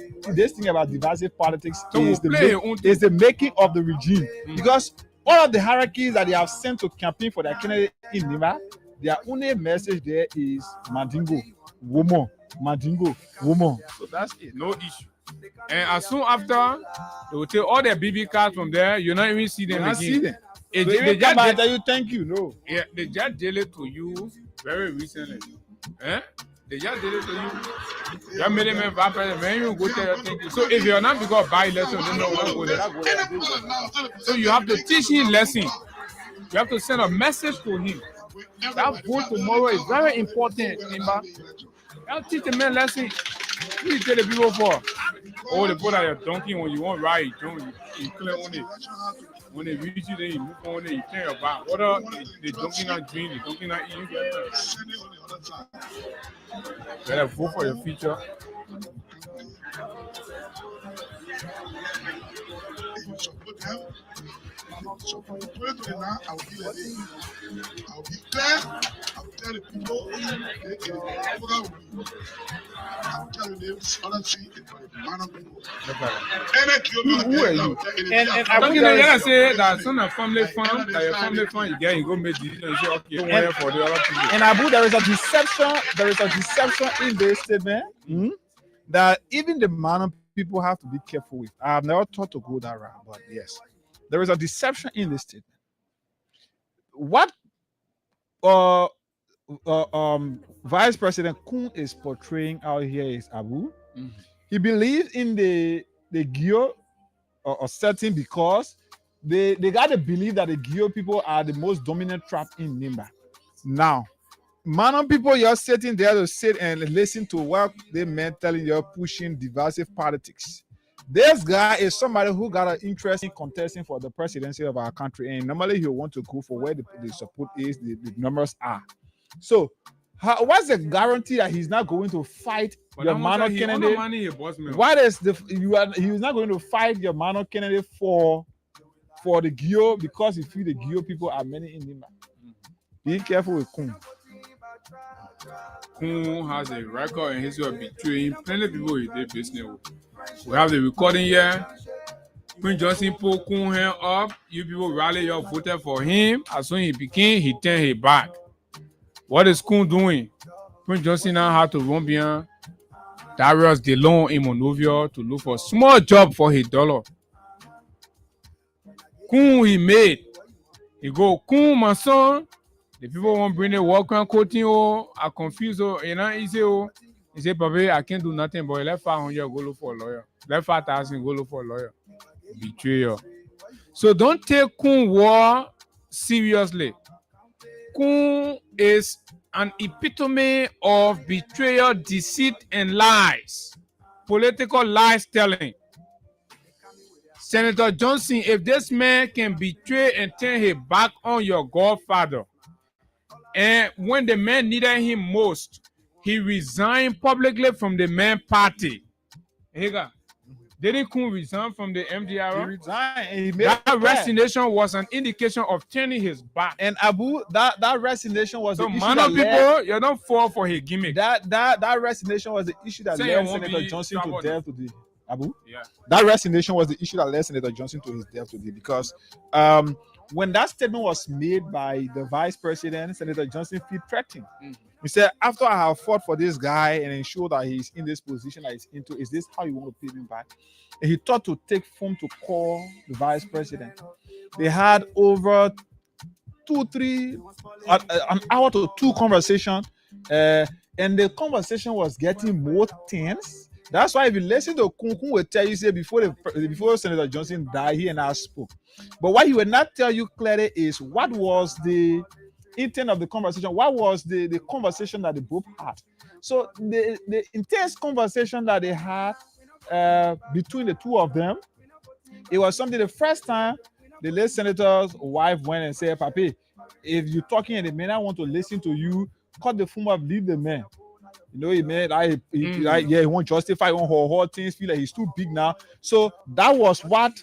thing about divisive politics So is the making of the regime. Because all of the hierarchies that they have sent to campaign for their candidate in Nima, their only message there is Mandingo, woman, Mandingo, woman. So that's it. No issue. And as soon after, they will take all their BB cards from there, you not even see them again. See them. They They just just tell you thank you, no. Yeah, they just did it to you very recently. They just did it to you. Just made them vampire, man, you go tell them thank you. So if you're not because by election, they don't want to go there. So you have to teach him lesson. You have to send a message to him. That vote tomorrow is very important, Nimba. I'll teach the man lesson. What you tell the people for? Oh, they put out your donkey when you want ride, you clear on it. When they reach you, then you move on it, you turn your back. What are the donkey not drink, the donkey not eat? Better vote for your future. So from 2029, I will be like this. I will be clear. I will tell the people I will tell you this policy is for the man of people. And I gotta say that some of family fund, that your family fund, you get, you go make decision and say, okay, don't worry for the other people. And Abu, there is a deception in this statement that even the man people have to be careful with. I have never thought to go that route, but yes. There is a deception in this statement. What Vice President Kun is portraying out here is Abu. He believes in the Gio or setting because they got to believe that the Gio people are the most dominant tribe in Nimba. Now, Manon people, you're sitting there to sit and listen to what they meant telling you pushing divisive politics. This guy is somebody who got an interest in contesting for the presidency of our country, and normally he'll want to go for where the support is, the numbers are. So, what's the guarantee that he's not going to fight your Mano candidate? What is he's not going to fight your Mano candidate for the Gio because he feels the Gio people are many in Nimba. Be careful with Kun. Kun has a record in history of betraying plenty of people he did business with. We have the recording here. When Johnson pulled Kun hand up, you people rally up, voted for him. As soon as he became, he turned his back. What is Kun doing? When Johnson now had to run behind Darius DeLong in Monrovia to look for a small job for his dollar. Kun he made. He go, Kun, my son, The people won't bring the welcome quoting, oh, are confused, oh, you know, easy, oh. He say, Papi, I can't do nothing, but let 500 go look for a lawyer. Let 5,000 go look for a lawyer. Betrayal. So don't take Kun war seriously. Kun is an epitome of betrayal, deceit, and lies. Political lies telling. Senator Johnson, if this man can betray and turn his back on your godfather, and when the man needed him most, he resigned publicly from the man party. Higa, didn't Kun resign from the He MDR? resigned and he made That resignation was an indication of turning his back. And Abu, that resignation was So the issue man that of led, people, you don't fall for his gimmick. that resignation was the issue that Say led you won't Senator be Johnson to stubborn. death today. Abu, Yeah. that resignation was the issue that led Senator Johnson to his death today because when that statement was made by the vice president, Senator Johnson felt threatened. He said, after I have fought for this guy and ensure that he's in this position that he's into, is this how you want to pay me back? And he thought to take phone to call the vice president. They had over 2-3 an hour to 2 conversation, and the conversation was getting more tense. That's why if you listen to Kun will tell you, say before Senator Johnson died, he and I spoke. But what he will not tell you clearly is what was the intent of the conversation. What was the conversation that they both had? So the intense conversation that they had between the two of them, it was something. The first time the late senator's wife went and said, Papi, if you're talking and the man I want to listen to you, cut the phone up, leave the man. You know, he made he won't justify on whole things, feel like he's too big now. So that was what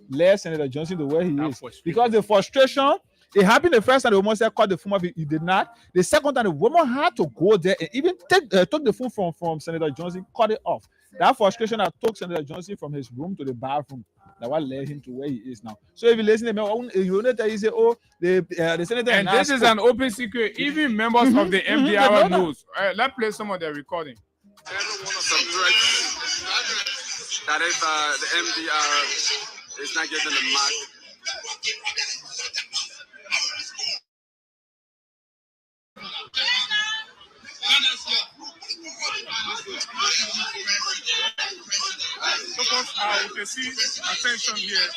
led Senator Johnson to where he is. Because the frustration, it happened the first time the woman said cut the phone up, he did not. The second time the woman had to go there and even took the phone from Senator Johnson, cut it off. That frustration that took Senator Johnson from his room to the bathroom, that what led him to where he is now. So if you listen to me, you know that you say, oh, the senator. And this is an open secret. Even members of the MDR knows. Let's play some of the recording. Some threats that if the MDR is not getting the mark. Because we can see attention here,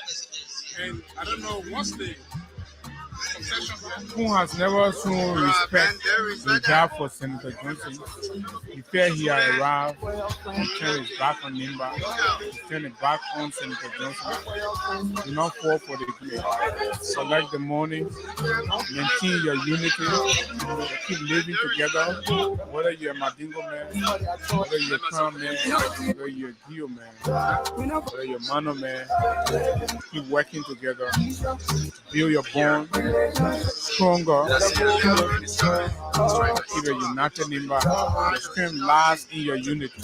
and I don't know what's the concession here. Kun has never shown respect regard for Senator Johnson. He felt he had arrived and turned his back on Nimba. He turned his back on Senator Johnson. Do not fall for the play. Select the money, maintain your unity, keep living together. Whether you're a Madingo man, whether you're a Crown man, whether you're a Gio man, whether you're a Mano man, keep working together. Build your bond stronger. Keep a united member. Your strength lies in your unity.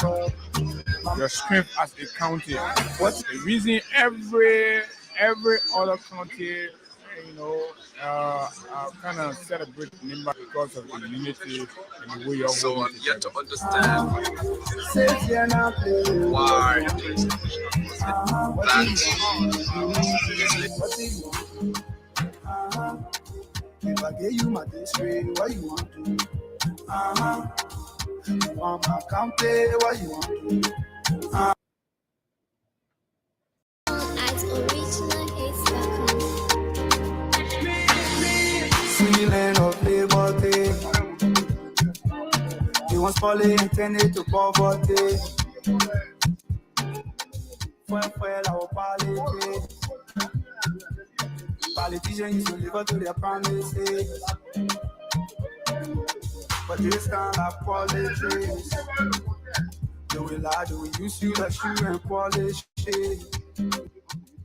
Your strength as a county. The reason every other county, kind of celebrate member because of the unity and the way you're So holding I'm yet together. to understand why If I get you my this way, what you want to? You want my county, what you want to? As original hits back Feeling of liberty. You want spoiling intended to poverty. Fue la quality. Politicians used to live up to their promises. But this kind of politics, do we lie, do we use you like shoe and polish shit?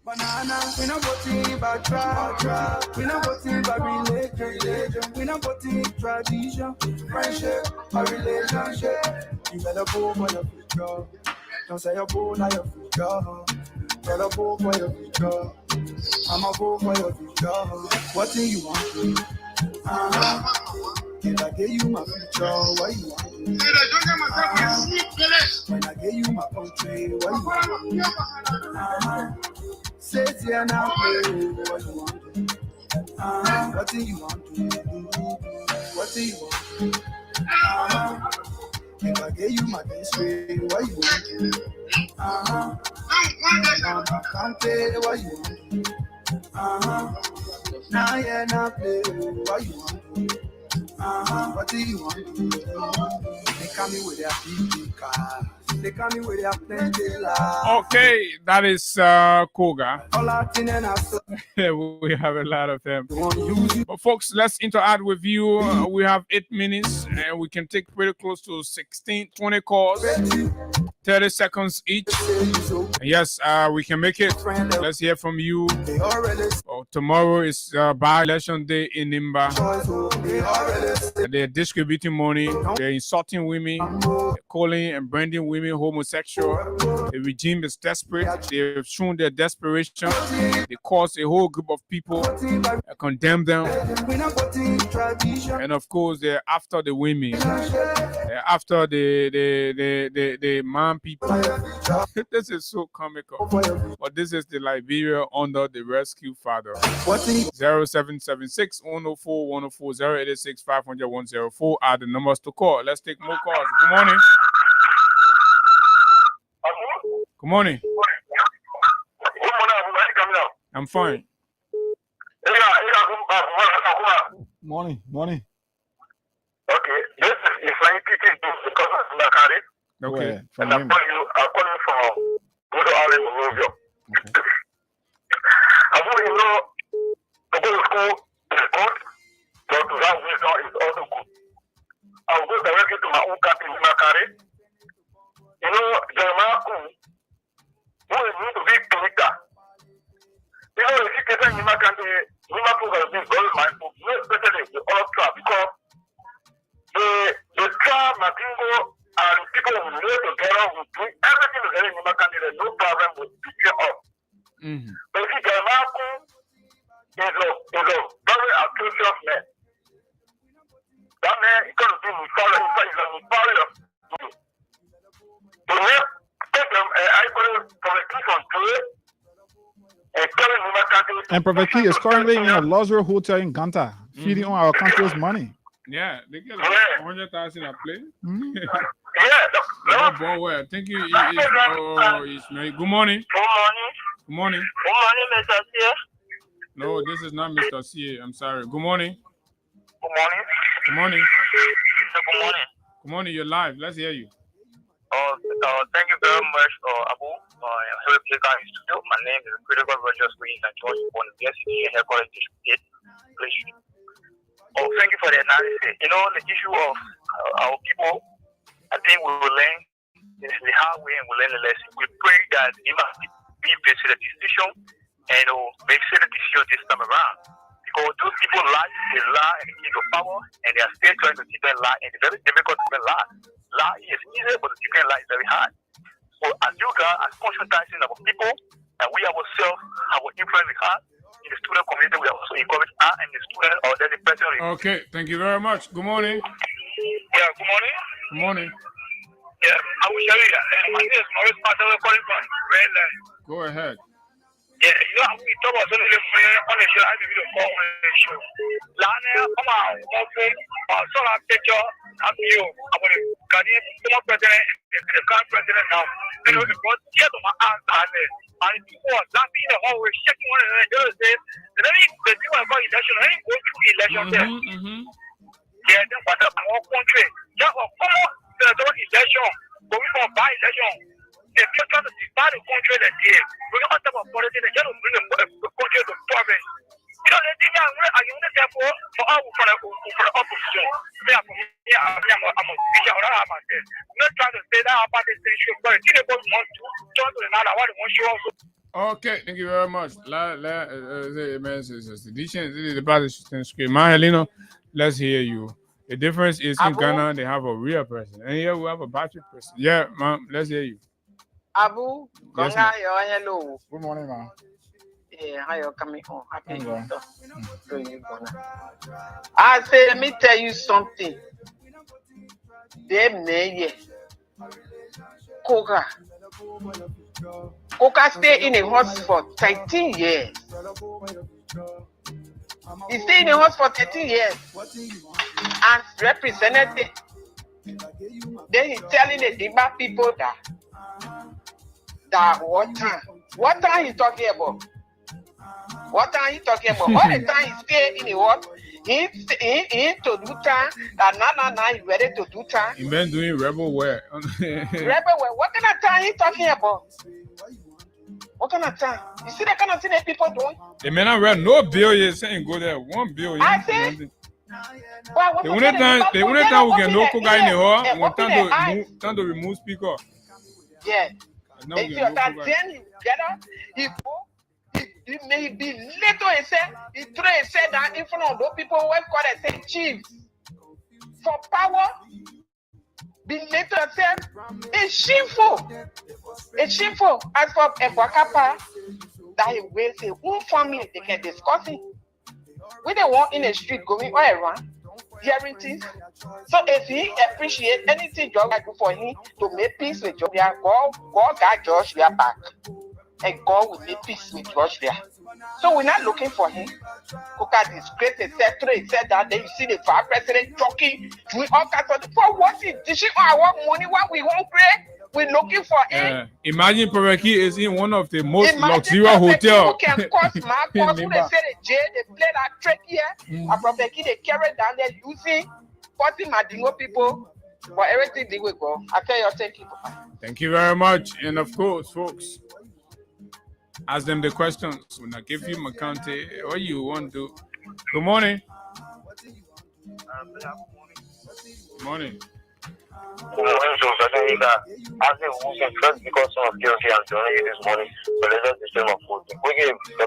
Banana, we not voting by tribe, we not voting by religion, we not voting tradition, friendship or relationship. You better go for your future. Don't say you're born for your future. Better go for your future. I'ma go for your future. What do you want? If I get you my future, what you want? When I get you my country, what you want? Say it here now, what you want? What do you want to do? What do you want to do? If I gave you my history, what you want to do? Can't play what you want to do. Nah, yeah, nah, play what you want to do. What do you want to do? They come in with their big car. They come in with their plenty life. Okay, that is Koga. All out in and out. We have a lot of them. But folks, let's interact with you. We have 8 minutes and we can take pretty close to 20 calls. 30 seconds each. Yes, we can make it. Let's hear from you. Tomorrow is by-election day in Nimba. They're distributing money. They're insulting women, calling and branding women homosexual. The regime is desperate. They've shown their desperation. They caused a whole group of people, condemn them. And of course, they're after the women. They're after the man people. This is so comical. But this is the Liberia under the rescue father. 0776 104 104 086 500 104 are the numbers to call. Let's take more calls. Good morning. Good morning. I'm fine. Morning. Okay, this is like teaching because of Nakari. Okay. From And I'm him. calling from Good Island, Monrovia. I want you know, to go to school is good, but to have wisdom is also good. I'll go directly to my own country, Nakari. You know, Jeremiah Koo, who is going to be Twitter. You know, if you can say Nakari, Nakari has been very mindful, especially the ultra, because the tribe, Matingo, and people who live together will do everything together in Nakari, there's no problem with picking up. But if you Jeremiah Koo is a very atrocious man. That man is going to be Mufari of you. To make take them, I put politics on trade and telling Nakari. And Prophet Key is currently in a luxury hotel in Ganta, feeding on our country's money. Yeah, they get like 100,000 a play. Yeah, Well, thank you. Ismail. Good morning. Good morning. Mr. C. No, this is not Mr. C. I'm sorry. Good morning. Good morning. Good morning. Good morning. Good morning. You're live. Let's hear you. Thank you very much, Abu. Hello, studio. My name is Critical Rogers Green and George Born University and College District 8. Thank you for the analysis. You know, the issue of our people, I think we will learn this is the hard way and we'll learn the lesson. We pray that it must be based on the decision and make sure the decision this time around. Because those people lie and they keep the power and they are still trying to defend lie and it's very difficult to defend lie. Lie is easy, but to defend lie is very hard. So as you guys are conscientizing our people and we ourselves, our influence we have in the student community, we also encourage her and the student or the person. Okay, thank you very much. Good morning. Yeah, good morning. Good morning. Yeah, I will show you that. My name is Maurice Marcelo calling from Red Line. Go ahead. Yeah, you know, we talk about something on the show. I have a video call on the show. Lana, come on, so I'm picture. I'm you. I'm going to Ghanaian former president and the current president now. You know, because he had my aunt and people are laughing in the hallway, shaking one another. They the people about election, they go through election there. Yeah, then what up our country? Yeah, come on, the election, but we can buy election. If you're trying to divide the country that day, we're not talking about politics, they're trying to bring the country to province. You know, the thing I understand for all for the opposition. I'm not trying to say that about this issue, but if you want to turn to another one, want you also. Okay, thank you very much. Mahelino, let's hear you. The difference is in Ghana, they have a real president. And here we have a battery president. Yeah, ma'am, let's hear you. Abu, Yes, hello. Good morning, man. Yeah, how you coming home? Happy New Year. I say, let me tell you something. Them name, Koga stay in a house for 13 years. He's staying in the house for 13 years and represented. Then he's telling the Dimba people that what time he's talking about? What time he talking about? All the time he stay in the what? He to do time. That now he ready to do time. He been doing rebel wear. Rebel wear. What kind of time he talking about? What kind of time? You see the kind of thing that people doing? They may not read no bill yet saying go there. 1 bill. I say. The only time we can no cook guy in the hall, we time to remove speaker. Yeah. If you are then you get up, he go. He may be little and said, he threw and said that in front of those people who have called and said, chiefs, for power, be little and said, it's shameful. It's shameful. As for a Wakapa, that he will say, one family, they can discuss it. We don't walk in the street going all around, hearing things. So if he appreciate anything God do for him to make peace with Joshua, God got Joshua back. And God will make peace with Joshua. So we're not looking for him. Look at this great, etc. He said that. Then you see the vice president talking, doing all kinds of things. For what is this? I want money, what we won't pray. We're looking for him. Imagine Pereki is in one of the most luxurious hotels. Can cost my cost. Who they say the jail, they play that trick here. And Pereki, they carry down there using 40 Madingo people. For everything they will go. I tell you, thank you. Thank you very much. And of course, folks, ask them the questions. When I give you Makante, what you want to do. Good morning. Good morning. As a woman, first because some of guilty and joining you this morning, but let us disturb my food. We give the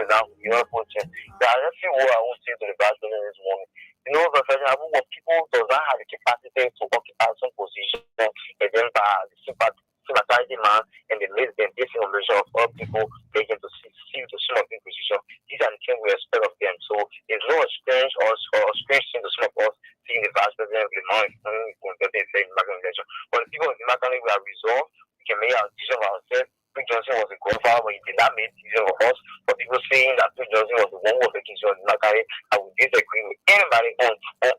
down, you are watching. There are a few words I want to say to the bathroom this morning. You know, the people does not have the capacity to occupy some position, and then by the sympathizing man and the less than disinformation of all people taken to see the some of the position. These are the things we expect of them. So it's no strange or strange thing to some of us seeing the vice president of the mind when they say in organization. But the people of the matter we are resolved, we can make our decision for ourselves. Prince Johnson was a godfather, but he did not make decision for us. But people saying that Prince Johnson was the one who was making decision in Makari, I would disagree with anybody on that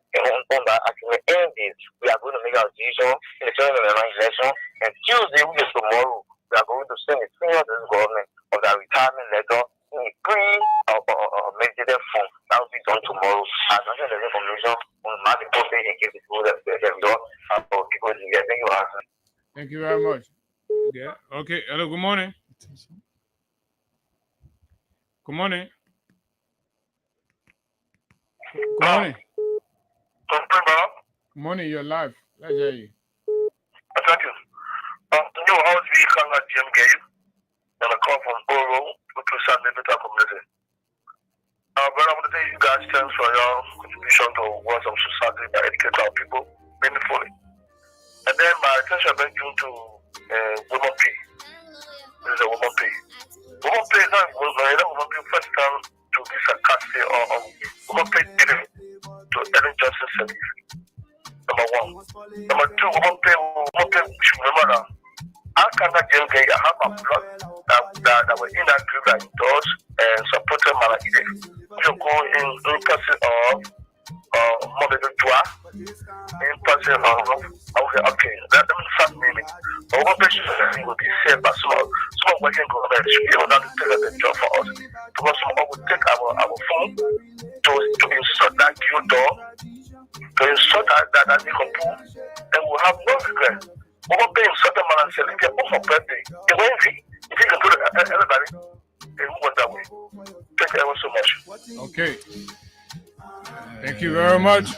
argument. And we are going to make our decision in the 2011 election. And Tuesday, which is tomorrow, we are going to send a senior to this government of the retirement letter in a pre-meditated form. That will be done tomorrow. As much as the information on the market posting and give the people that they have done for people to get. Thank you, Arthur. Thank you very much. Yeah. Okay. Hello. Good morning. Good morning. Good morning. Good morning. You're live. Let's hear you. Thank you. You know how we can get Jim Gay and I come from Oro to Sunday Better Community. But I want to tell you guys thanks for your contribution to words of society by educating our people meaningfully. And then my attention went to woman pay. This is a woman pay. Woman pay is not woman pay first time to be sarcastic or woman pay didn't to Ellen Johnson service. Number one. Number two, woman pay we should remember that I cannot get I have a blood that was in that group that does supporting Malakide. You go in person of Mother Dua, in person of okay, that doesn't sound meaning. But one person will be said by some working government should be able to take the job for us. Because someone will take our phone to insert that queue door, to insert that they can pull, and we'll have no regret. We're paying certain man and selling them for birthday. If you can do it, everybody, it went that way. Thank you ever so much. Okay. Thank you very much.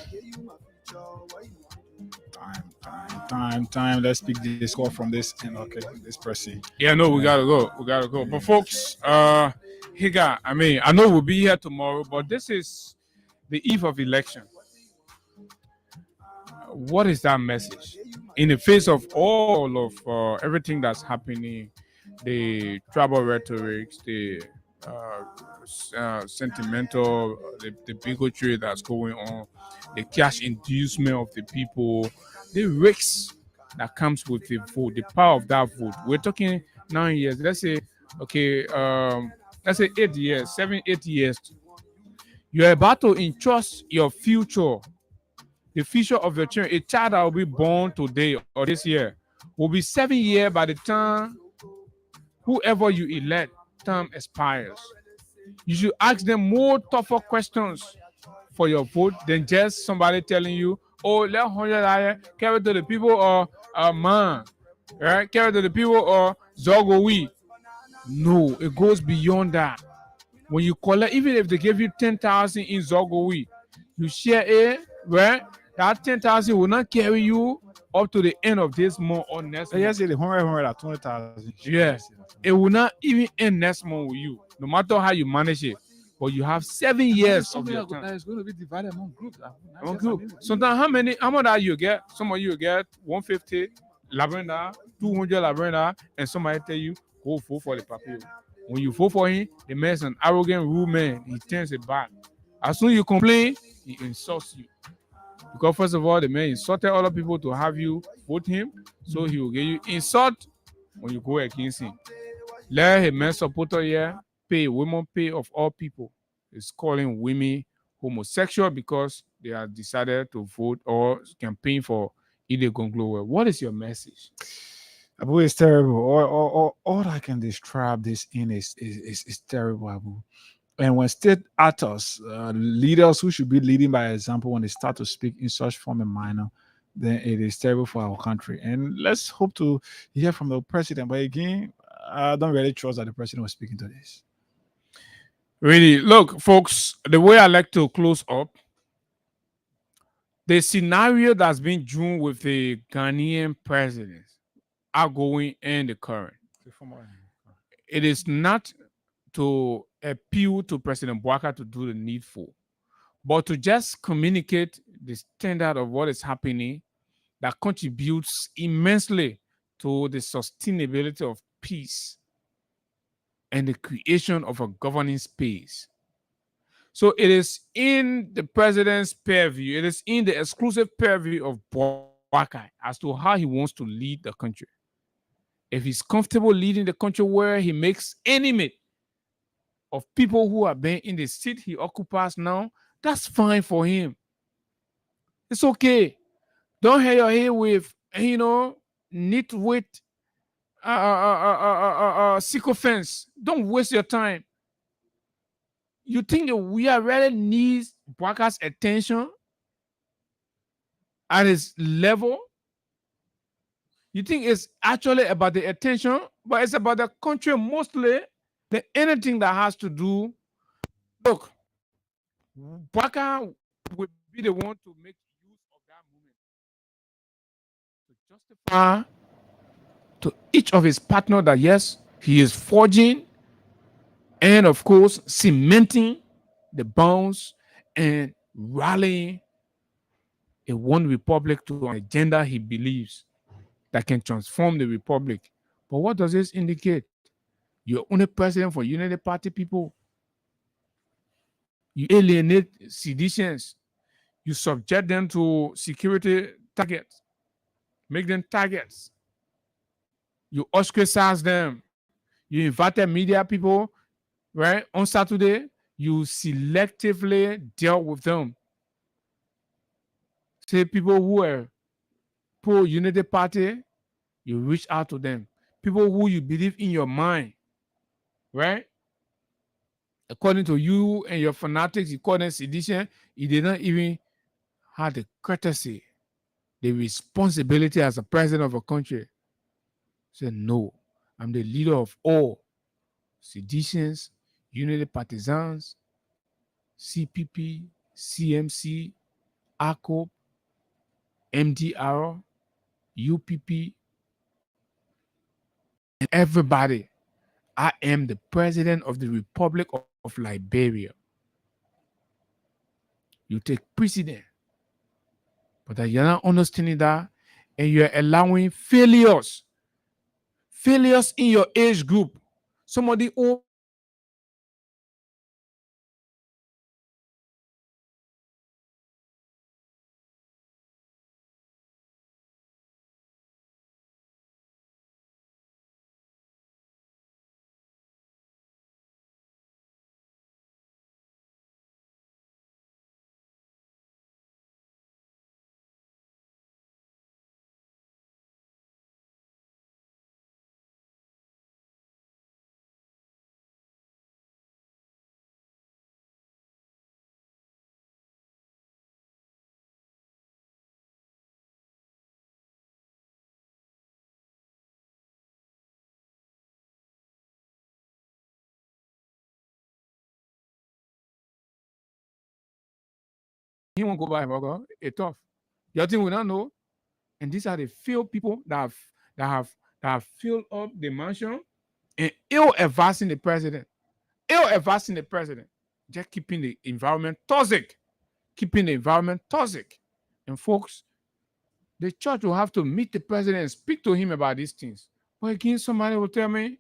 Time. Let's pick this call from this and okay, this person. Yeah, no, we gotta go. But folks, Higa, I mean, I know we'll be here tomorrow, but this is the eve of election. What is that message? In the face of all of everything that's happening, the tribal rhetorics, the sentimental, the bigotry that's going on, the cash inducement of the people, the risks that comes with the vote, the power of that vote. We're talking 9 years. Let's say, okay, let's say 8 years, 7, 8 years. You're about to entrust your future, the future of your children. A child that will be born today or this year will be 7 years by the time whoever you elect term expires. You should ask them more tougher questions for your vote than just somebody telling you, oh, let $100 carry to the people or man, right? Carry to the people or Zogowi. No, it goes beyond that. When you collect, even if they give you 10,000 in Zogowi, you share it, right? That 10,000 will not carry you up to the end of this month or next month. Yes, the 100 20,000. Yeah, it will not even end next month with you, no matter how you manage it. But you have 7 years of your time. It's going to be divided among groups. Sometimes how much that you get? Some of you get 150 $200 and somebody tell you go vote for the papier. When you vote for him, the man's an arrogant, rude man. He turns it back. As soon as you complain, he insults you. Because first of all, the man insulted other people to have you vote him, so he will give you insult when you go against him. Let a man supporter here pay women pay of all people. It's calling women homosexual because they have decided to vote or campaign for Ide Gonglowe. What is your message? Abu, is terrible. All I can describe this in is terrible, Abu. And when state actors, leaders who should be leading by example, when they start to speak in such form and manner, then it is terrible for our country. And let's hope to hear from the president. But again, I don't really trust that the president was speaking to this. Really, look, folks, the way I like to close up, the scenario that's been drawn with the Ghanaian president, outgoing and the current, it is not to appeal to President Bouaka to do the needful, but to just communicate the standard of what is happening that contributes immensely to the sustainability of peace and the creation of a governing space. So it is in the president's purview, it is in the exclusive purview of Bouaka as to how he wants to lead the country. If he's comfortable leading the country where he makes enemy of people who have been in the seat he occupies now, that's fine for him. It's okay. Don't hang your head with, nitwit sycophants. Don't waste your time. You think that we are really needs Bouaka's attention at his level? You think it's actually about the attention, but it's about the country mostly. Anything that has to do, look, Bouaka will be the one to make use of that moment to justify to each of his partners that yes, he is forging and of course cementing the bonds and rallying a one republic to an agenda he believes that can transform the republic. But what does this indicate? You're only president for United Party people. You alienate seditionists. You subject them to security targets. Make them targets. You ostracize them. You invited media people, right? On Saturday, you selectively dealt with them. Say people who are pro-Unity Party, you reach out to them. People who you believe in your mind, right? According to you and your fanatics, you call them sedition. You did not even have the courtesy, the responsibility as a president of a country. Say, no, I'm the leader of all seditions, Unity Partisans, CPP, CMC, ACOP, MDR, UPP, and everybody. I am the president of the Republic of Liberia. You take precedent. But that you're not understanding that, and you're allowing failures in your age group. Somebody who He won't go by Mogo. It's tough. Your team will not know. And these are the few people that have filled up the mansion and ill advising the president. Ill advising the president. Just keeping the environment toxic. Keeping the environment toxic. And folks, the church will have to meet the president and speak to him about these things. But again, somebody will tell me,